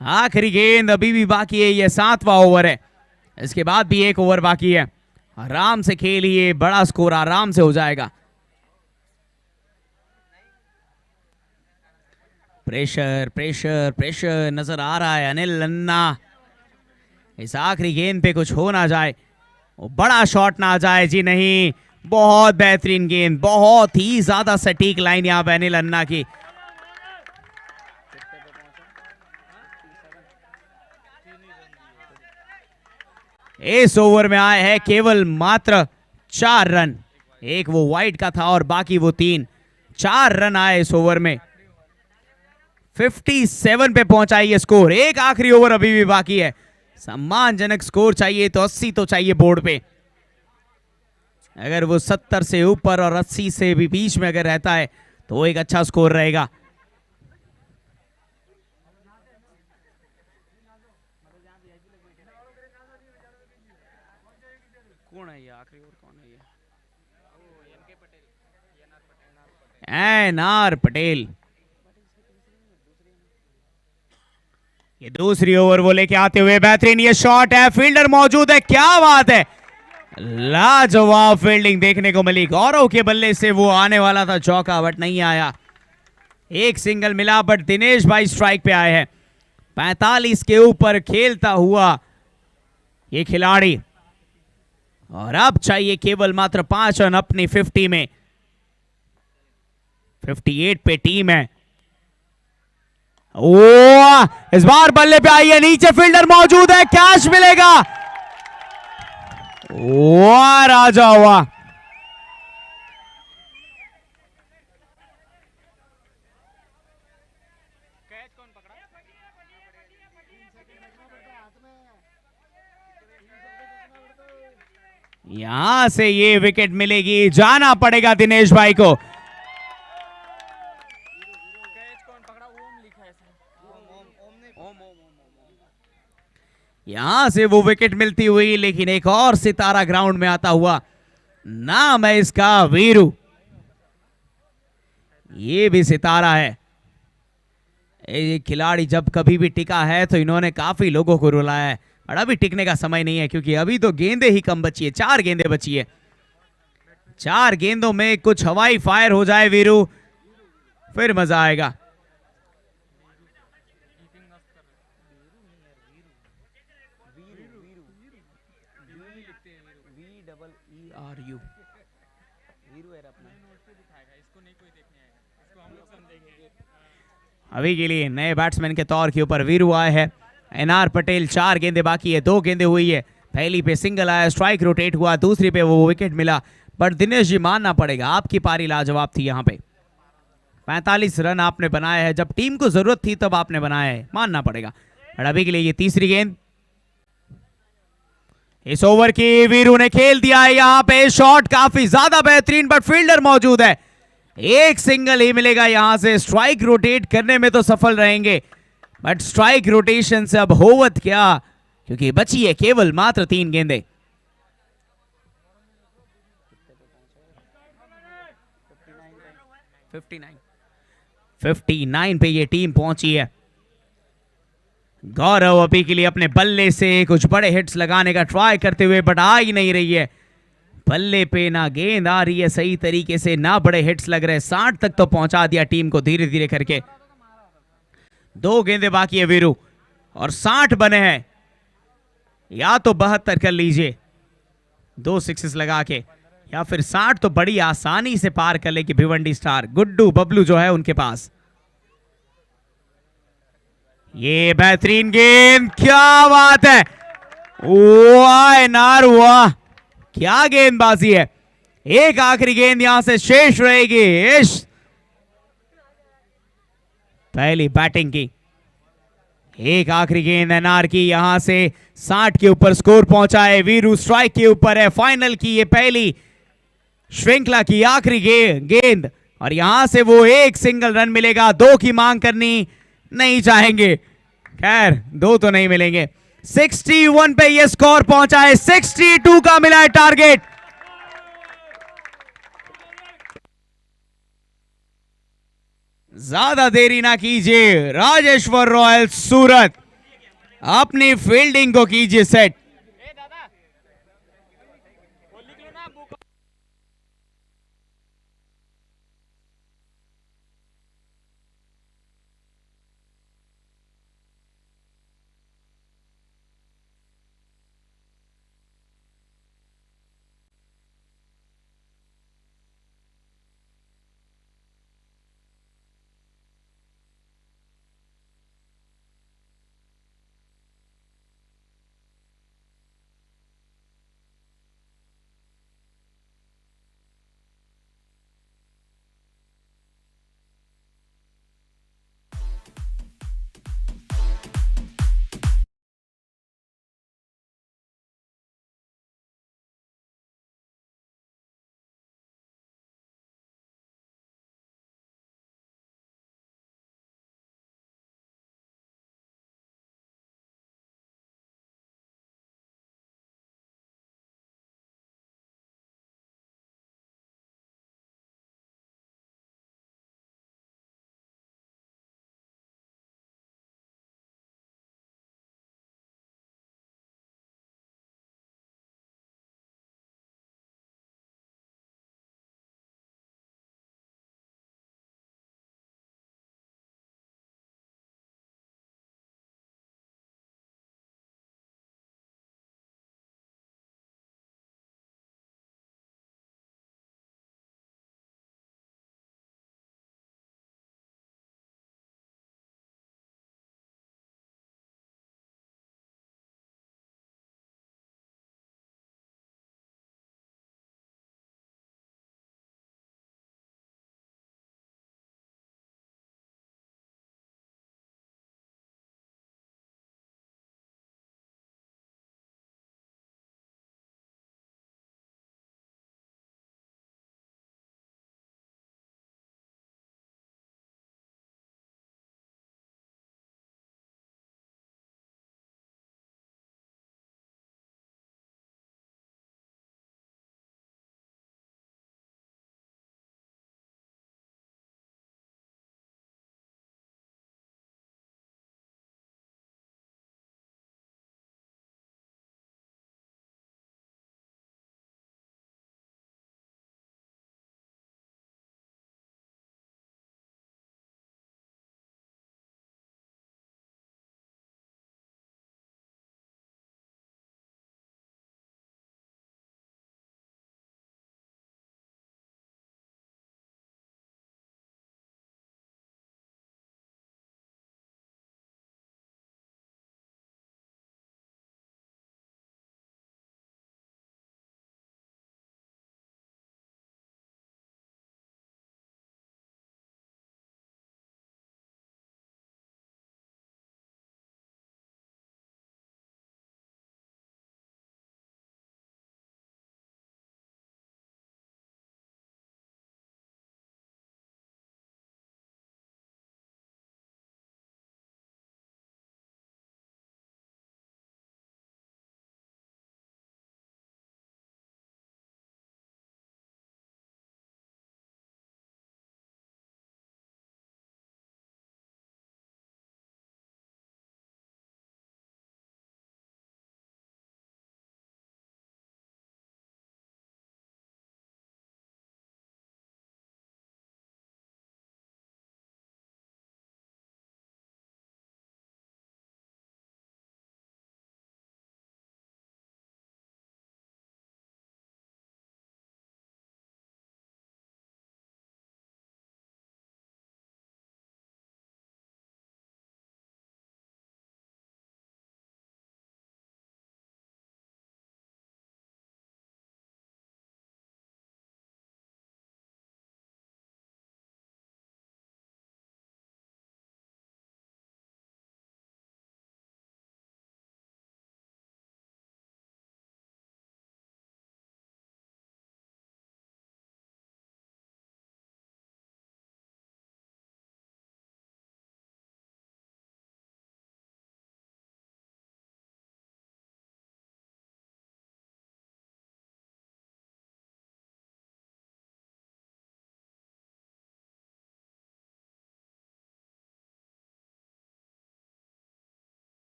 आखिरी गेंद अभी भी बाकी है, यह 7वां ओवर है। इसके बाद भी एक ओवर बाकी है। आराम से खेलिए, बड़ा स्कोर आराम से हो जाएगा। प्रेशर प्रेशर प्रेशर नजर आ रहा है अनिल अन्ना। इस आखिरी गेंद पे कुछ हो ना जाए, बड़ा शॉट ना आ जाए। जी नहीं, बहुत बेहतरीन गेंद, बहुत ही ज्यादा सटीक लाइन यहां पे अनिल अन्ना की। इस ओवर में आए हैं केवल मात्र 4 रन। एक वो वाइड का था और बाकी वो 3। 4 रन आए इस ओवर में। 57 पे पहुंचा ये स्कोर। एक आखिरी ओवर अभी भी बाकी है। सम्मानजनक स्कोर चाहिए तो 80 तो चाहिए बोर्ड पे। अगर वो 70 से ऊपर और 80 से भी बीच में अगर रहता है तो वो एक अच्छा स्कोर रहेगा। कौन है ये आखिरी ओवर? कौन है ये? एनआर पटेल। ये दूसरी ओवर वो लेके आते हुए बेहतरीन ये शॉट है, फील्डर मौजूद है, क्या बात है, लाजवाब फील्डिंग देखने को मिली। गौरव के बल्ले से वो आने वाला था चौका बट नहीं आया। एक सिंगल मिला बट दिनेश भाई स्ट्राइक पे आए हैं। 45 के ऊपर खेलता हुआ ये खिलाड़ी, और अब चाहिए केवल मात्र 5 रन अपनी 50 में। 58 पे टीम है। ओ इस बार बल्ले पे आई है, नीचे फील्डर मौजूद है, कैच मिलेगा। वाह राजा वाह। यहां से ये विकेट मिलेगी, जाना पड़ेगा दिनेश भाई को। यहां से वो विकेट मिलती हुई, लेकिन एक और सितारा ग्राउंड में आता हुआ, नाम है इसका वीरू। ये भी सितारा है। ये खिलाड़ी जब कभी भी टिका है तो इन्होंने काफी लोगों को रुलाया है, और अभी टिकने का समय नहीं है क्योंकि अभी तो गेंदे ही कम बची है, 4 गेंदे बची है। 4 गेंदों में कुछ हवाई फायर हो जाए वीरू, फिर मजा आएगा। अभी के लिए नए बैट्समैन के तौर के ऊपर वीरू आए हैं। एनआर पटेल, 4 गेंदे बाकी है, 2 गेंदे हुई है। पहली पे सिंगल आया, स्ट्राइक रोटेट हुआ, दूसरी पे वो विकेट मिला, बट दिनेश जी मानना पड़ेगा आपकी पारी लाजवाब थी। यहाँ पे 45 रन आपने बनाए हैं, जब टीम को जरूरत थी तब आपने बनाए हैं, मानना पड़ेगा। और अभी के लिए ये तीसरी गेंद, इस ओवर की वीरू ने खेल दिया है। यहाँ पे शॉट काफी ज्यादा बेहतरीन, बट फील्डर मौजूद है, एक सिंगल ही मिलेगा। यहां से स्ट्राइक रोटेट करने में तो सफल रहेंगे, बट स्ट्राइक रोटेशन से अब होवत क्या, क्योंकि बची है केवल मात्र 3 गेंदे। फिफ्टी नाइन पे ये टीम पहुंची है। गौरव अभी के लिए अपने बल्ले से कुछ बड़े हिट्स लगाने का ट्राई करते हुए, बट आ ही नहीं रही है। बल्ले पे ना गेंद आ रही है सही तरीके से, ना बड़े हिट्स लग रहे। 60 तक तो पहुंचा दिया टीम को धीरे धीरे करके। 2 गेंदे बाकी है वीरू, और 60 बने हैं, या तो 72 कर लीजिए 2 सिक्सेस लगा के, या फिर 60 तो बड़ी आसानी से पार कर लेगी भिवंडी स्टार। गुड्डू बबलू जो है उनके पास। ये बेहतरीन गेंद, क्या बात है, वाह नार वाह, क्या गेंदबाजी है। एक आखिरी गेंद यहां से शेष रहेगी। पहली बैटिंग की एक आखिरी गेंद एनआर की, यहां से 60 के ऊपर स्कोर पहुंचा है। वीरू स्ट्राइक के ऊपर है। फाइनल की ये पहली श्रृंखला की आखिरी गेंद, और यहां से वो एक सिंगल रन मिलेगा। 2 की मांग करनी नहीं चाहेंगे, खैर 2 तो नहीं मिलेंगे। 61 पे ये स्कोर पहुंचा है, 62 का मिला है टारगेट। ज्यादा देरी ना कीजिए, राजेश्वर रॉयल सूरत, अपनी फील्डिंग को कीजिए सेट।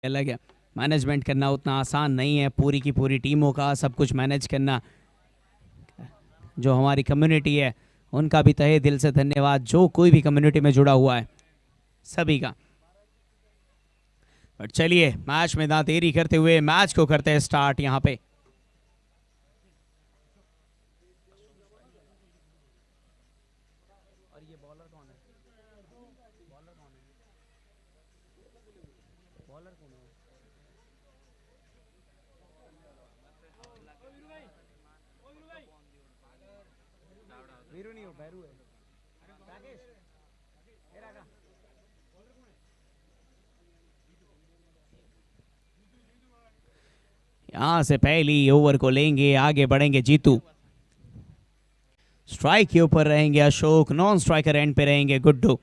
अलग है। मैनेजमेंट करना उतना आसान नहीं है, पूरी की पूरी टीमों का सब कुछ मैनेज करना। जो हमारी कम्युनिटी है उनका भी तहे दिल से धन्यवाद, जो कोई भी कम्युनिटी में जुड़ा हुआ है सभी का। बट चलिए मैच में ना देरी करते हुए मैच को करते हैं स्टार्ट। यहाँ पे यहां से पहली ओवर को लेंगे, आगे बढ़ेंगे जीतू। स्ट्राइक के ऊपर रहेंगे अशोक, नॉन स्ट्राइकर एंड पे रहेंगे गुड्डू।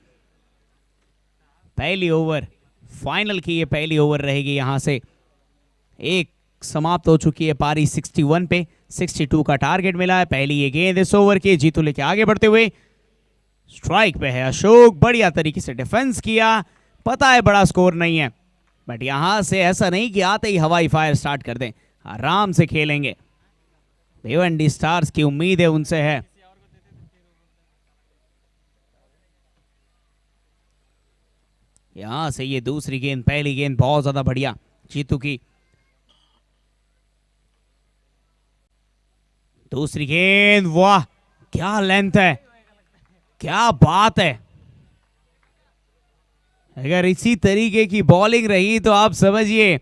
पहली ओवर फाइनल की ये पहली ओवर रहेगी। यहां से एक समाप्त हो चुकी है पारी 61 पे, 62 का टारगेट मिला है। पहली ये गेंद इस ओवर की, जीतू लेके आगे बढ़ते हुए स्ट्राइक पे है अशोक, बढ़िया तरीके से डिफेंस किया। पता है बड़ा स्कोर नहीं है, बट यहां से ऐसा नहीं कि आते ही हवाई फायर स्टार्ट कर दें, आराम से खेलेंगे। भिवंडी स्टार्स की उम्मीद है उनसे है। यहां से ये दूसरी गेंद, पहली गेंद बहुत ज्यादा बढ़िया जीतू की। दूसरी गेंद, वाह क्या लेंथ है, क्या बात है। अगर इसी तरीके की बॉलिंग रही तो आप समझिए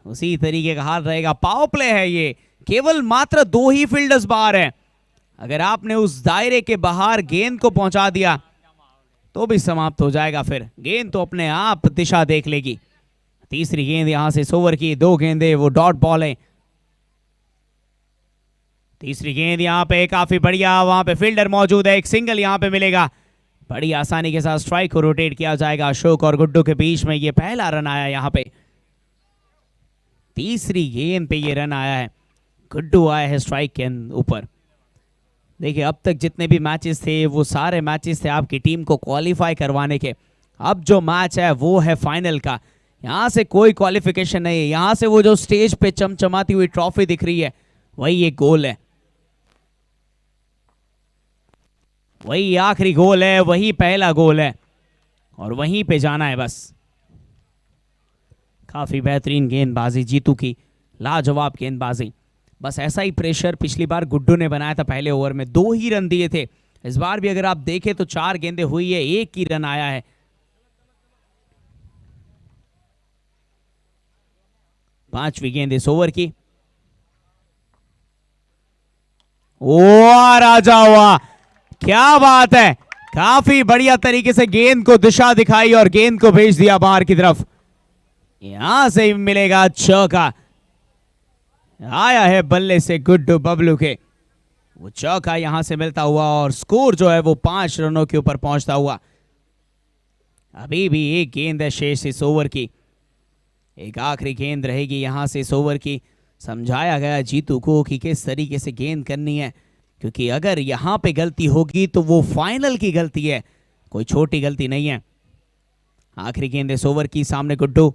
उसी तरीके का हाल रहेगा। पावर प्ले है ये, केवल मात्र 2 ही फील्डर्स बाहर हैं। अगर आपने उस दायरे के बाहर गेंद को पहुंचा दिया तो भी समाप्त हो जाएगा, फिर गेंद तो अपने आप दिशा देख लेगी। तीसरी गेंद यहां से इस ओवर की, 2 गेंदें वो डॉट बॉल है। तीसरी गेंद यहां पे काफी बढ़िया, वहां पे फील्डर मौजूद है, एक सिंगल यहां पे मिलेगा। बड़ी आसानी के साथ स्ट्राइक को रोटेट किया जाएगा। अशोक और गुड्डू के बीच में ये पहला रन आया। यहां पे तीसरी गेंद पे ये रन आया है, गुड्डू आया है स्ट्राइक के ऊपर। देखिए अब तक जितने भी मैचेस थे वो सारे मैचेस थे आपकी टीम को क्वालिफाई करवाने के। अब जो मैच है वो है फाइनल का। यहां से कोई क्वालिफिकेशन नहीं है, यहां से वो जो स्टेज पे चमचमाती हुई ट्रॉफी दिख रही है वही एक गोल है, वही आखिरी गोल है, वही पहला गोल है और वहीं पे जाना है बस। काफी बेहतरीन गेंदबाजी जीतू की, लाजवाब गेंदबाजी। बस ऐसा ही प्रेशर पिछली बार गुड्डू ने बनाया था, पहले ओवर में 2 ही रन दिए थे। इस बार भी अगर आप देखें तो 4 गेंदें हुई है, 1 ही रन आया है। 5वीं गेंद इस ओवर की, ओ राजा हुआ, क्या बात है। काफी बढ़िया तरीके से गेंद को दिशा दिखाई और गेंद को भेज दिया बाहर की तरफ। यहां से मिलेगा चौका, आया है बल्ले से गुड्डू बबलू के, वो चौका यहां से मिलता हुआ और स्कोर जो है वो 5 रनों के ऊपर पहुंचता हुआ। अभी भी एक गेंद है शेष इस ओवर की, एक आखिरी गेंद रहेगी यहां से इस ओवर की। समझाया गया जीतू को कि किस तरीके से गेंद करनी है, क्योंकि अगर यहां पे गलती होगी तो वो फाइनल की गलती है, कोई छोटी गलती नहीं है। आखिरी गेंद इस ओवर की, सामने गुड्डू,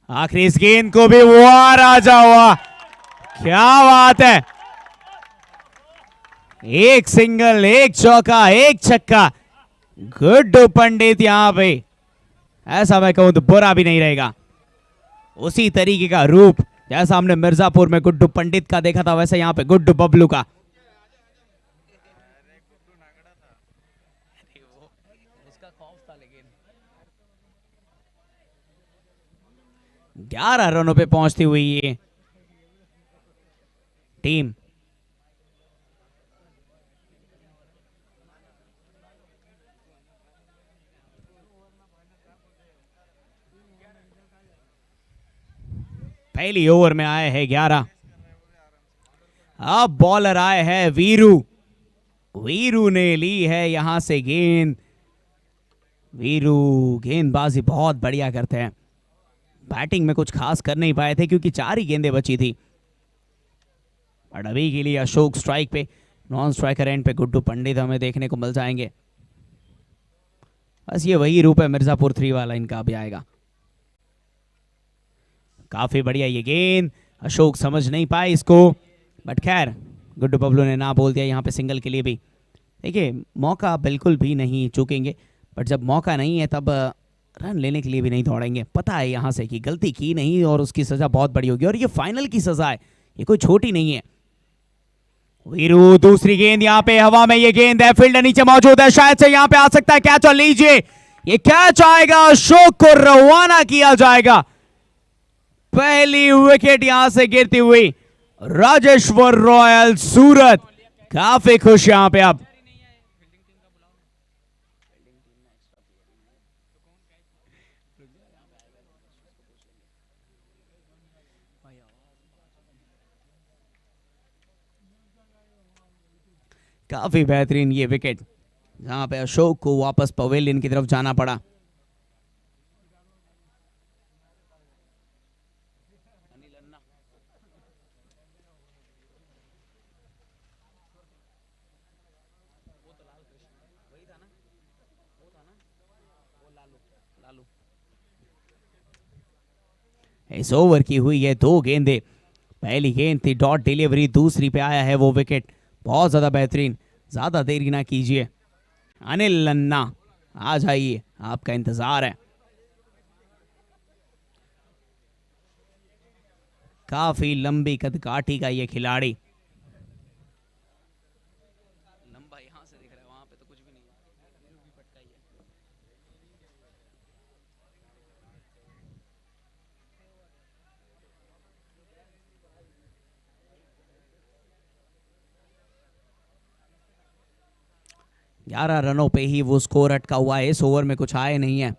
आखिरी इस गेंद को भी वाह राजा हुआ, क्या बात है। एक सिंगल, एक चौका, एक छक्का, गुड्डू पंडित यहां पे ऐसा मैं कहूं तो बुरा भी नहीं रहेगा। उसी तरीके का रूप जैसा हमने मिर्जापुर में गुड्डू पंडित का देखा था, वैसे यहां पे गुड्डू बबलू का। लेकिन 11 रनों पे पहुंचती हुई ये टीम। पहली ओवर में आए हैं 11। अब बॉलर आए हैं वीरू, वीरू ने ली है यहां से गेंद। वीरू गेंदबाजी बहुत बढ़िया करते हैं, बैटिंग में कुछ खास कर नहीं पाए थे क्योंकि 4 ही गेंदें बची थी। और अभी के लिए अशोक स्ट्राइक पे, नॉन स्ट्राइकर एंड पे गुड्डू पंडित हमें देखने को मिल जाएंगे। बस ये वही रूप है मिर्जापुर 3 वाला, इनका भी आएगा। काफी बढ़िया ये गेंद, अशोक समझ नहीं पाए इसको, बट खैर गुड्डू बबलू ने ना बोल दिया यहाँ पे सिंगल के लिए भी। देखिए मौका बिल्कुल भी नहीं चूकेंगे, बट जब मौका नहीं है तब रन लेने के लिए भी नहीं दौड़ेंगे। पता है यहाँ से कि गलती की नहीं और उसकी सजा बहुत बड़ी होगी, और ये फाइनल की सजा है, ये कोई छोटी नहीं है। वीरू दूसरी गेंद यहाँ पे हवा में, ये गेंद है, फील्डर नीचे मौजूद है, शायद से यहाँ पे आ सकता है कैच, और लीजिए ये कैच आएगा, अशोक को रवाना किया जाएगा। पहली विकेट यहां से गिरती हुई राजेश्वर रॉयल सूरत काफी खुश यहां पे। अब काफी बेहतरीन ये विकेट, जहां पे अशोक को वापस पवेलियन की तरफ जाना पड़ा। इस ओवर की हुई है 2 गेंदें। पहली गेंद थी डॉट डिलीवरी, दूसरी पे आया है वो विकेट, बहुत ज्यादा बेहतरीन। ज्यादा देरी ना कीजिए, अनिल लन्ना आ जाइए, आपका इंतजार है। काफी लंबी कदकाठी का ये खिलाड़ी, लंबा यहां से दिख रहा है, वहां पे तो कुछ भी नहीं है। ग्यारह रनों पे ही वो स्कोर अटका हुआ है, इस ओवर में कुछ आए नहीं है।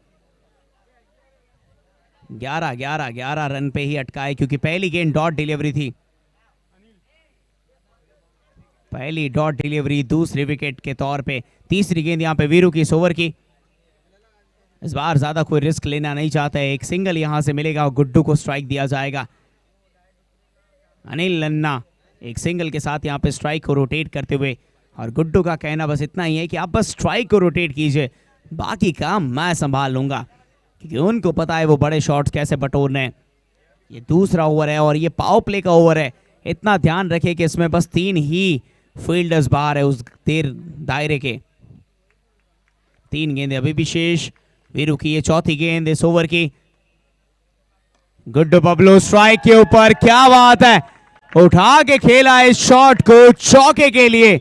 11 रन पे ही अटका है, क्योंकि पहली गेंद डॉट डिलीवरी थी, पहली डॉट डिलीवरी दूसरी विकेट के तौर पे। तीसरी गेंद यहाँ पे वीरू की इस ओवर की। इस बार ज्यादा कोई रिस्क लेना नहीं चाहता है, एक सिंगल यहां से मिलेगा और गुड्डू को स्ट्राइक दिया जाएगा। अनिल लन्ना एक सिंगल के साथ यहाँ पे स्ट्राइक को रोटेट करते हुए, और गुड्डू का कहना बस इतना ही है कि आप बस स्ट्राइक को रोटेट कीजिए, बाकी काम मैं संभाल लूंगा, क्योंकि उनको पता है वो बड़े शॉट्स कैसे बटोरने हैं। ये दूसरा ओवर है और ये पावर प्ले का ओवर है, इतना ध्यान रखें कि इसमें बस 3 ही फील्डर्स बाहर है उस देर दायरे के। 3 गेंदें अभी भी शेष। वीरू की ये चौथी गेंद इस ओवर की। गुड्डू बबलू स्ट्राइक के ऊपर, क्या बात है, उठा के खेला इस शॉट को चौके के लिए,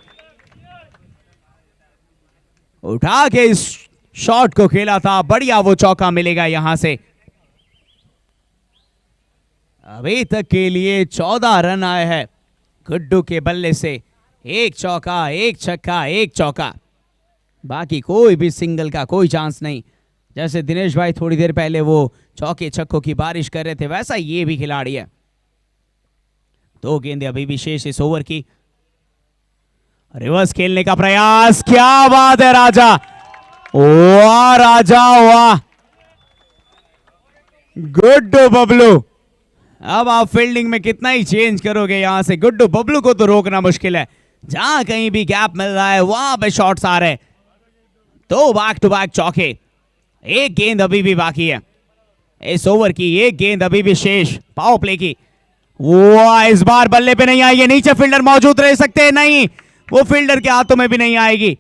उठा के इस शॉट को खेला था, बढ़िया वो चौका मिलेगा यहां से। अभी तक के लिए 14 रन आए हैं गुड्डू के बल्ले से, 1 चौका 1 छक्का 1 चौका, बाकी कोई भी सिंगल का कोई चांस नहीं। जैसे दिनेश भाई थोड़ी देर पहले वो चौके छक्कों की बारिश कर रहे थे, वैसा ये भी खिलाड़ी है। 2 गेंदें अभी भी शेष इस ओवर की। रिवर्स खेलने का प्रयास, क्या बात है राजा, वाह राजा वाह, गुड्डू बबलू। अब आप फील्डिंग में कितना ही चेंज करोगे, यहां से गुड्डू बबलू को तो रोकना मुश्किल है, जहां कहीं भी गैप मिल रहा है वहां पे शॉट्स आ रहे हैं। 2 बैक टू बैक चौके, 1 गेंद अभी भी बाकी है इस ओवर की, 1 गेंद अभी भी शेष पावर प्ले की। वाह, इस बार बल्ले पे नहीं आई है, नीचे फील्डर मौजूद रह सकते हैं, नहीं, वो फील्डर के हाथों में भी नहीं आएगी।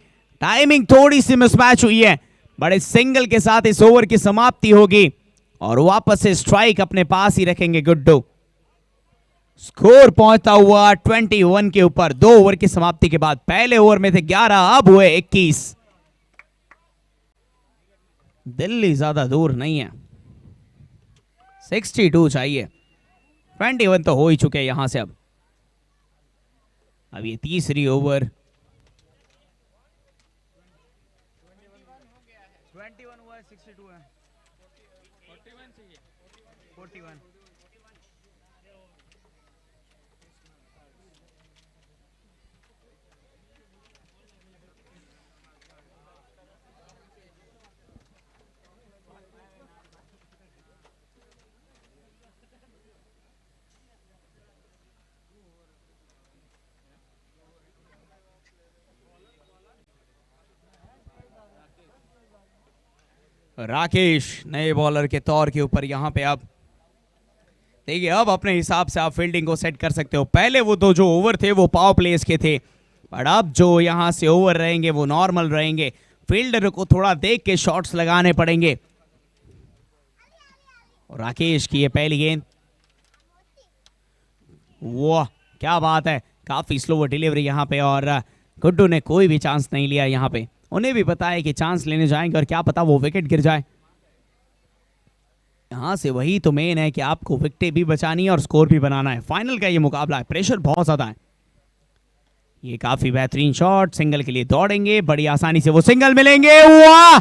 टाइमिंग थोड़ी सी मिसमैच हुई है, बड़े सिंगल के साथ इस ओवर की समाप्ति होगी और वापस से स्ट्राइक अपने पास ही रखेंगे गुड्डू। स्कोर पहुंचता हुआ 21 के ऊपर 2 ओवर की समाप्ति के बाद। पहले ओवर में थे 11, अब हुए 21। दिल्ली ज्यादा दूर नहीं है, 62 चाहिए, 21 तो हो ही चुके यहां से। अब ये तीसरी ओवर, 21 हुआ है, 62 है, 41 चाहिए, 41। राकेश नए बॉलर के तौर के ऊपर यहां पे अब देखिए, अब अपने हिसाब से आप फील्डिंग को सेट कर सकते हो। पहले वो दो जो ओवर थे वो पावर प्लेस के थे, पर अब जो यहां से ओवर रहेंगे वो नॉर्मल रहेंगे। फील्डर को थोड़ा देख के शॉट्स लगाने पड़ेंगे। और राकेश की ये पहली गेंद, वाह क्या बात है, काफी स्लो डिलीवरी यहां पे, और गुड्डू ने कोई भी चांस नहीं लिया यहां पे। उन्हें भी पता है कि चांस लेने जाएंगे और क्या पता वो विकेट गिर जाए। यहां से वही तो मेन है कि आपको विकेटें भी बचानी है और स्कोर भी बनाना है। फाइनल का ये मुकाबला है, प्रेशर बहुत ज्यादा है। ये काफी बेहतरीन शॉट, सिंगल के लिए दौड़ेंगे, बड़ी आसानी से वो सिंगल मिलेंगे। वाह,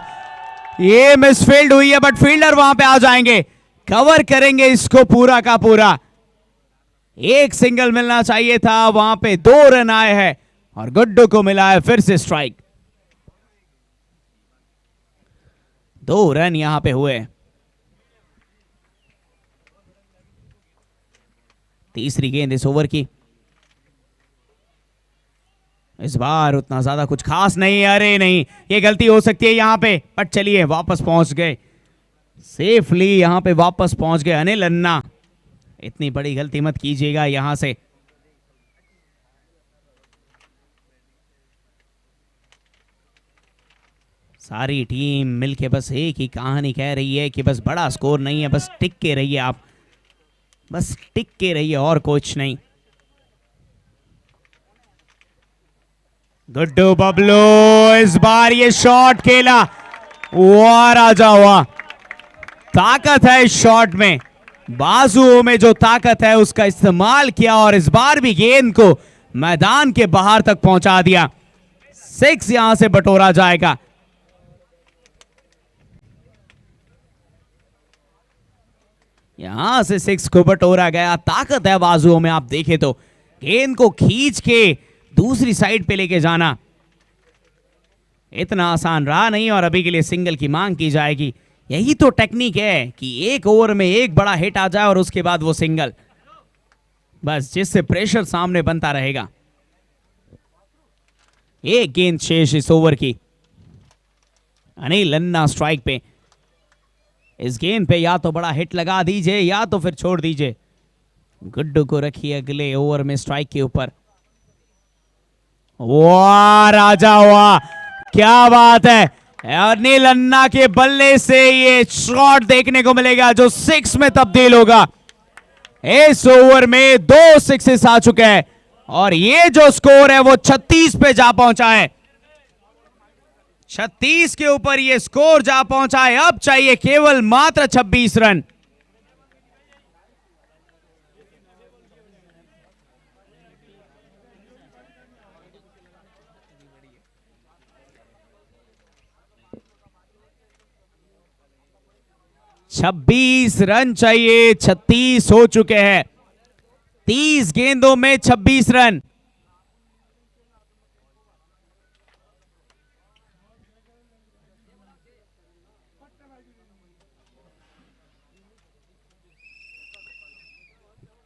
ये मिसफील्ड हुई है, बट फील्डर वहां पे आ जाएंगे, कवर करेंगे इसको पूरा का पूरा। एक सिंगल मिलना चाहिए था, वहां पे 2 रन आए हैं और गुड्डू को मिला है फिर से स्ट्राइक। 2 रन यहां पे हुए। तीसरी गेंद इस ओवर की, इस बार उतना ज्यादा कुछ खास नहीं। अरे नहीं, ये गलती हो सकती है यहां पे, बट चलिए वापस पहुंच गए सेफली, यहां पे वापस पहुंच गए अनिल अन्ना। इतनी बड़ी गलती मत कीजिएगा यहां से। सारी टीम मिलके बस एक ही कहानी कह रही है कि बस बड़ा स्कोर नहीं है, बस टिक के रहिए आप, बस टिक के रहिए और कुछ नहीं। गुड्डू बबलू इस बार ये शॉट खेला, वाह राजा वाह, ताकत है इस शॉट में, बाजुओं में जो ताकत है उसका इस्तेमाल किया और इस बार भी गेंद को मैदान के बाहर तक पहुंचा दिया। 6 यहां से बटोरा जाएगा। यहां से 6 को बटोरा गया, ताकत है बाजुओं में। आप देखें तो गेंद को खींच के दूसरी साइड पे लेके जाना इतना आसान रहा नहीं, और अभी के लिए सिंगल की मांग की जाएगी। यही तो टेक्निक है कि एक ओवर में एक बड़ा हिट आ जाए और उसके बाद वो सिंगल, बस जिससे प्रेशर सामने बनता रहेगा। एक गेंद शेष इस ओवर की, अनिल अन्ना स्ट्राइक पे। इस गेंद पे या तो बड़ा हिट लगा दीजिए या तो फिर छोड़ दीजिए। गुड्डू को रखिए अगले ओवर में स्ट्राइक के ऊपर। वाह राजा वाह, क्या बात है, अनिल अन्ना के बल्ले से ये शॉट देखने को मिलेगा जो 6 में तब्दील होगा। इस ओवर में 2 सिक्सेस आ चुके हैं और ये जो स्कोर है वो 36 पे जा पहुंचा है। 36 के ऊपर ये स्कोर जा पहुंचा है। अब चाहिए केवल मात्र 26 रन। छब्बीस रन चाहिए, 36 हो चुके हैं। 30 गेंदों में 26 रन।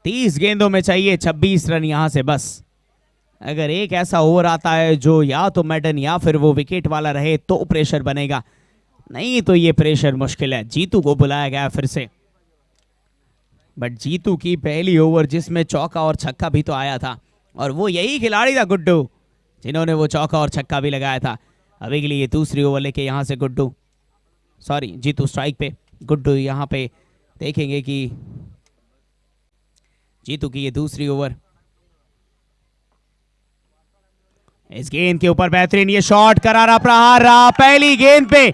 तीस गेंदों में चाहिए 26 रन यहां से बस। अगर एक ऐसा ओवर आता है जो या तो मैडन या फिर वो विकेट वाला रहे तो प्रेशर बनेगा, नहीं तो ये प्रेशर मुश्किल है। जीतू को बुलाया गया फिर से, बट जीतू की पहली ओवर जिसमें चौका और छक्का भी तो आया था, और वो यही खिलाड़ी था गुड्डू जिन्होंने वो चौका और छक्का भी लगाया था। अभी के लिए दूसरी ओवर लेके यहां से गुड्डू, सॉरी जीतू स्ट्राइक पे, गुड्डू यहां पे देखेंगे कि जीतू की ये दूसरी ओवर। इस गेंद के ऊपर बेहतरीन ये शॉट, करारा प्रहार रहा पहली गेंद पे,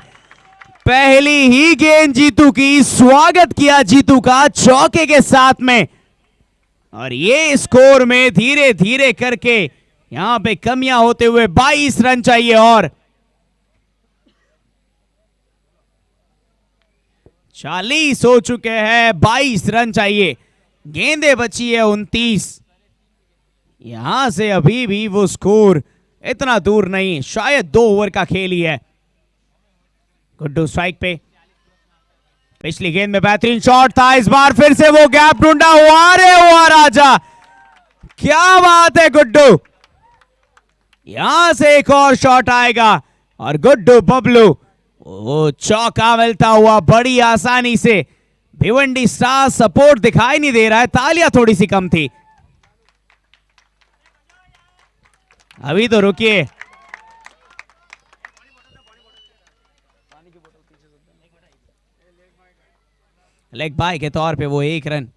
पहली ही गेंद जीतू की। स्वागत किया जीतू का चौके के साथ में, और ये स्कोर में धीरे धीरे करके यहां पे कमियां होते हुए 22 रन चाहिए और 40 हो चुके हैं। 22 रन चाहिए, गेंदें बची है 29। यहां से अभी भी वो स्कोर इतना दूर नहीं, शायद 2 ओवर का खेल ही है। गुड्डू स्ट्राइक पे, पिछली गेंद में बेहतरीन शॉट था, इस बार फिर से वो गैप ढूंढा हुआ। अरे हुआ राजा, क्या बात है गुड्डू, यहां से एक और शॉट आएगा और गुड्डू बबलू वो चौका मिलता हुआ बड़ी आसानी से। भिवंडी स्टार सपोर्ट दिखाई नहीं दे रहा है, तालियां थोड़ी सी कम थी। अभी तो रुकिए, लेग बाय के तौर पे वो 1 रन।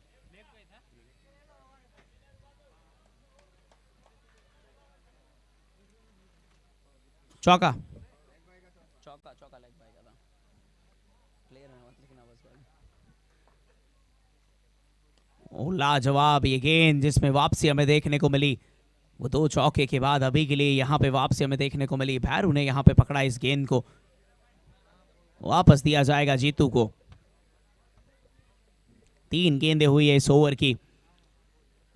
चौका लाजवाब ये गेंद जिसमें वापसी हमें देखने को मिली। वो 2 चौके के बाद अभी के लिए यहां पे वापसी हमें देखने को मिली। भैरू ने यहां पे पकड़ा इस गेंद को, वापस दिया जाएगा जीतू को। 3 गेंदें हुई है इस ओवर की।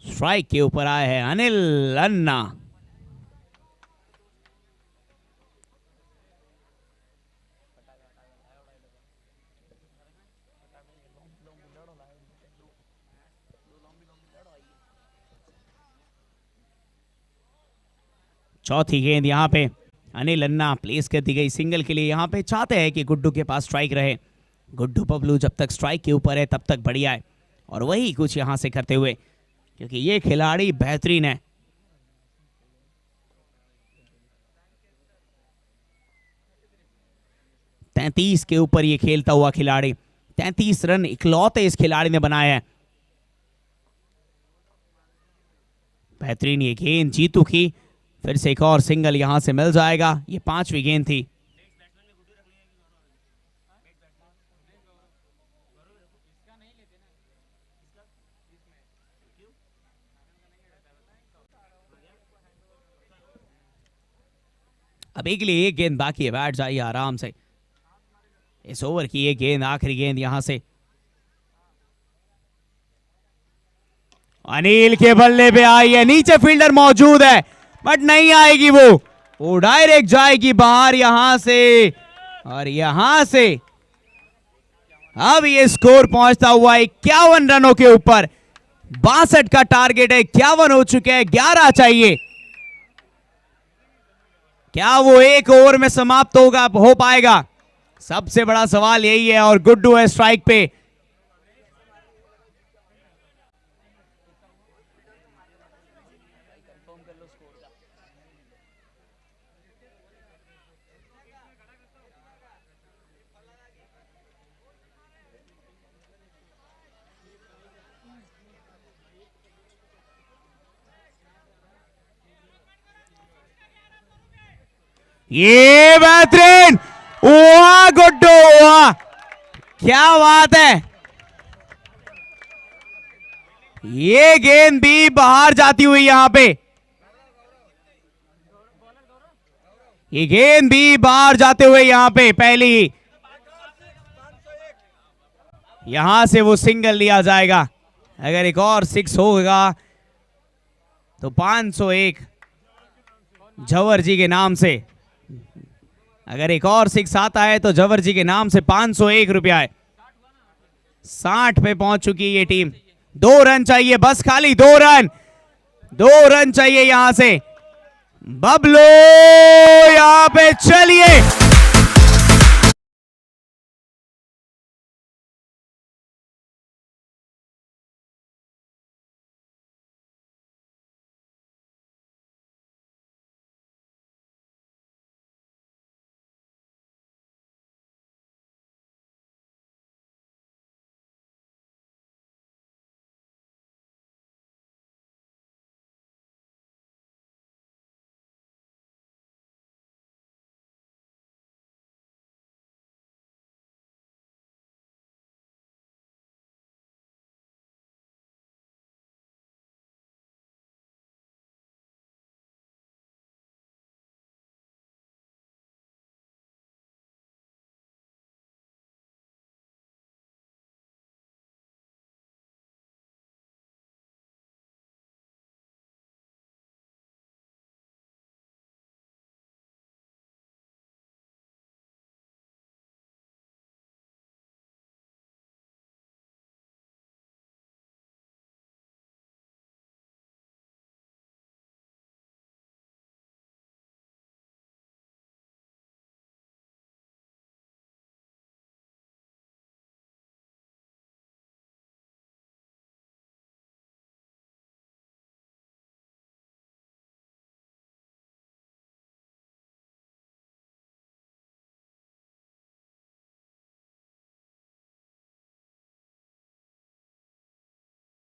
स्ट्राइक के ऊपर आए हैं अनिल अन्ना। चौथी गेंद यहां पे अनिल अन्ना प्लेस कर दी गई सिंगल के लिए। यहां पे चाहते हैं कि गुड्डू के पास स्ट्राइक रहे। गुड्डू बबलू जब तक स्ट्राइक के ऊपर है तब तक बढ़िया है, और वही कुछ यहां से करते हुए, क्योंकि ये खिलाड़ी बेहतरीन है। तैंतीस के ऊपर ये खेलता हुआ खिलाड़ी, 33 रन इकलौते इस खिलाड़ी ने बनाए हैं। बेहतरीन ये गेंद जीतू की, फिर से एक और सिंगल यहां से मिल जाएगा। ये 5वीं गेंद थी। अभी के लिए एक गेंद बाकी है, बैठ जाइए आराम से। इस ओवर की एक गेंद, आखिरी गेंद यहां से। अनिल के बल्ले पे आई है, नीचे फील्डर मौजूद है बट नहीं आएगी वो डायरेक्ट जाएगी बाहर यहां से, और यहां से अब ये स्कोर पहुंचता हुआ 51 रनों के ऊपर। 62 का टारगेट है, 51 हो चुके हैं, 11 चाहिए। क्या वो एक ओवर में समाप्त हो पाएगा? सबसे बड़ा सवाल यही है, और गुड्डू है स्ट्राइक पे। ये बेहतरीन, वाह गुड्डू वाह, क्या बात है। ये गेंद भी बाहर जाती हुई यहां पे, ये गेंद भी बाहर जाते हुए यहां पे पहली, यहां से वो सिंगल लिया जाएगा। अगर एक और 6 होगा तो 501 जवर जी के नाम से, अगर एक और 6 आता है तो जवर जी के नाम से 501 रुपया है। 60 पे पहुंच चुकी है ये टीम। 2 रन चाहिए बस, खाली 2 रन चाहिए यहां से। बबलू यहां पे चलिए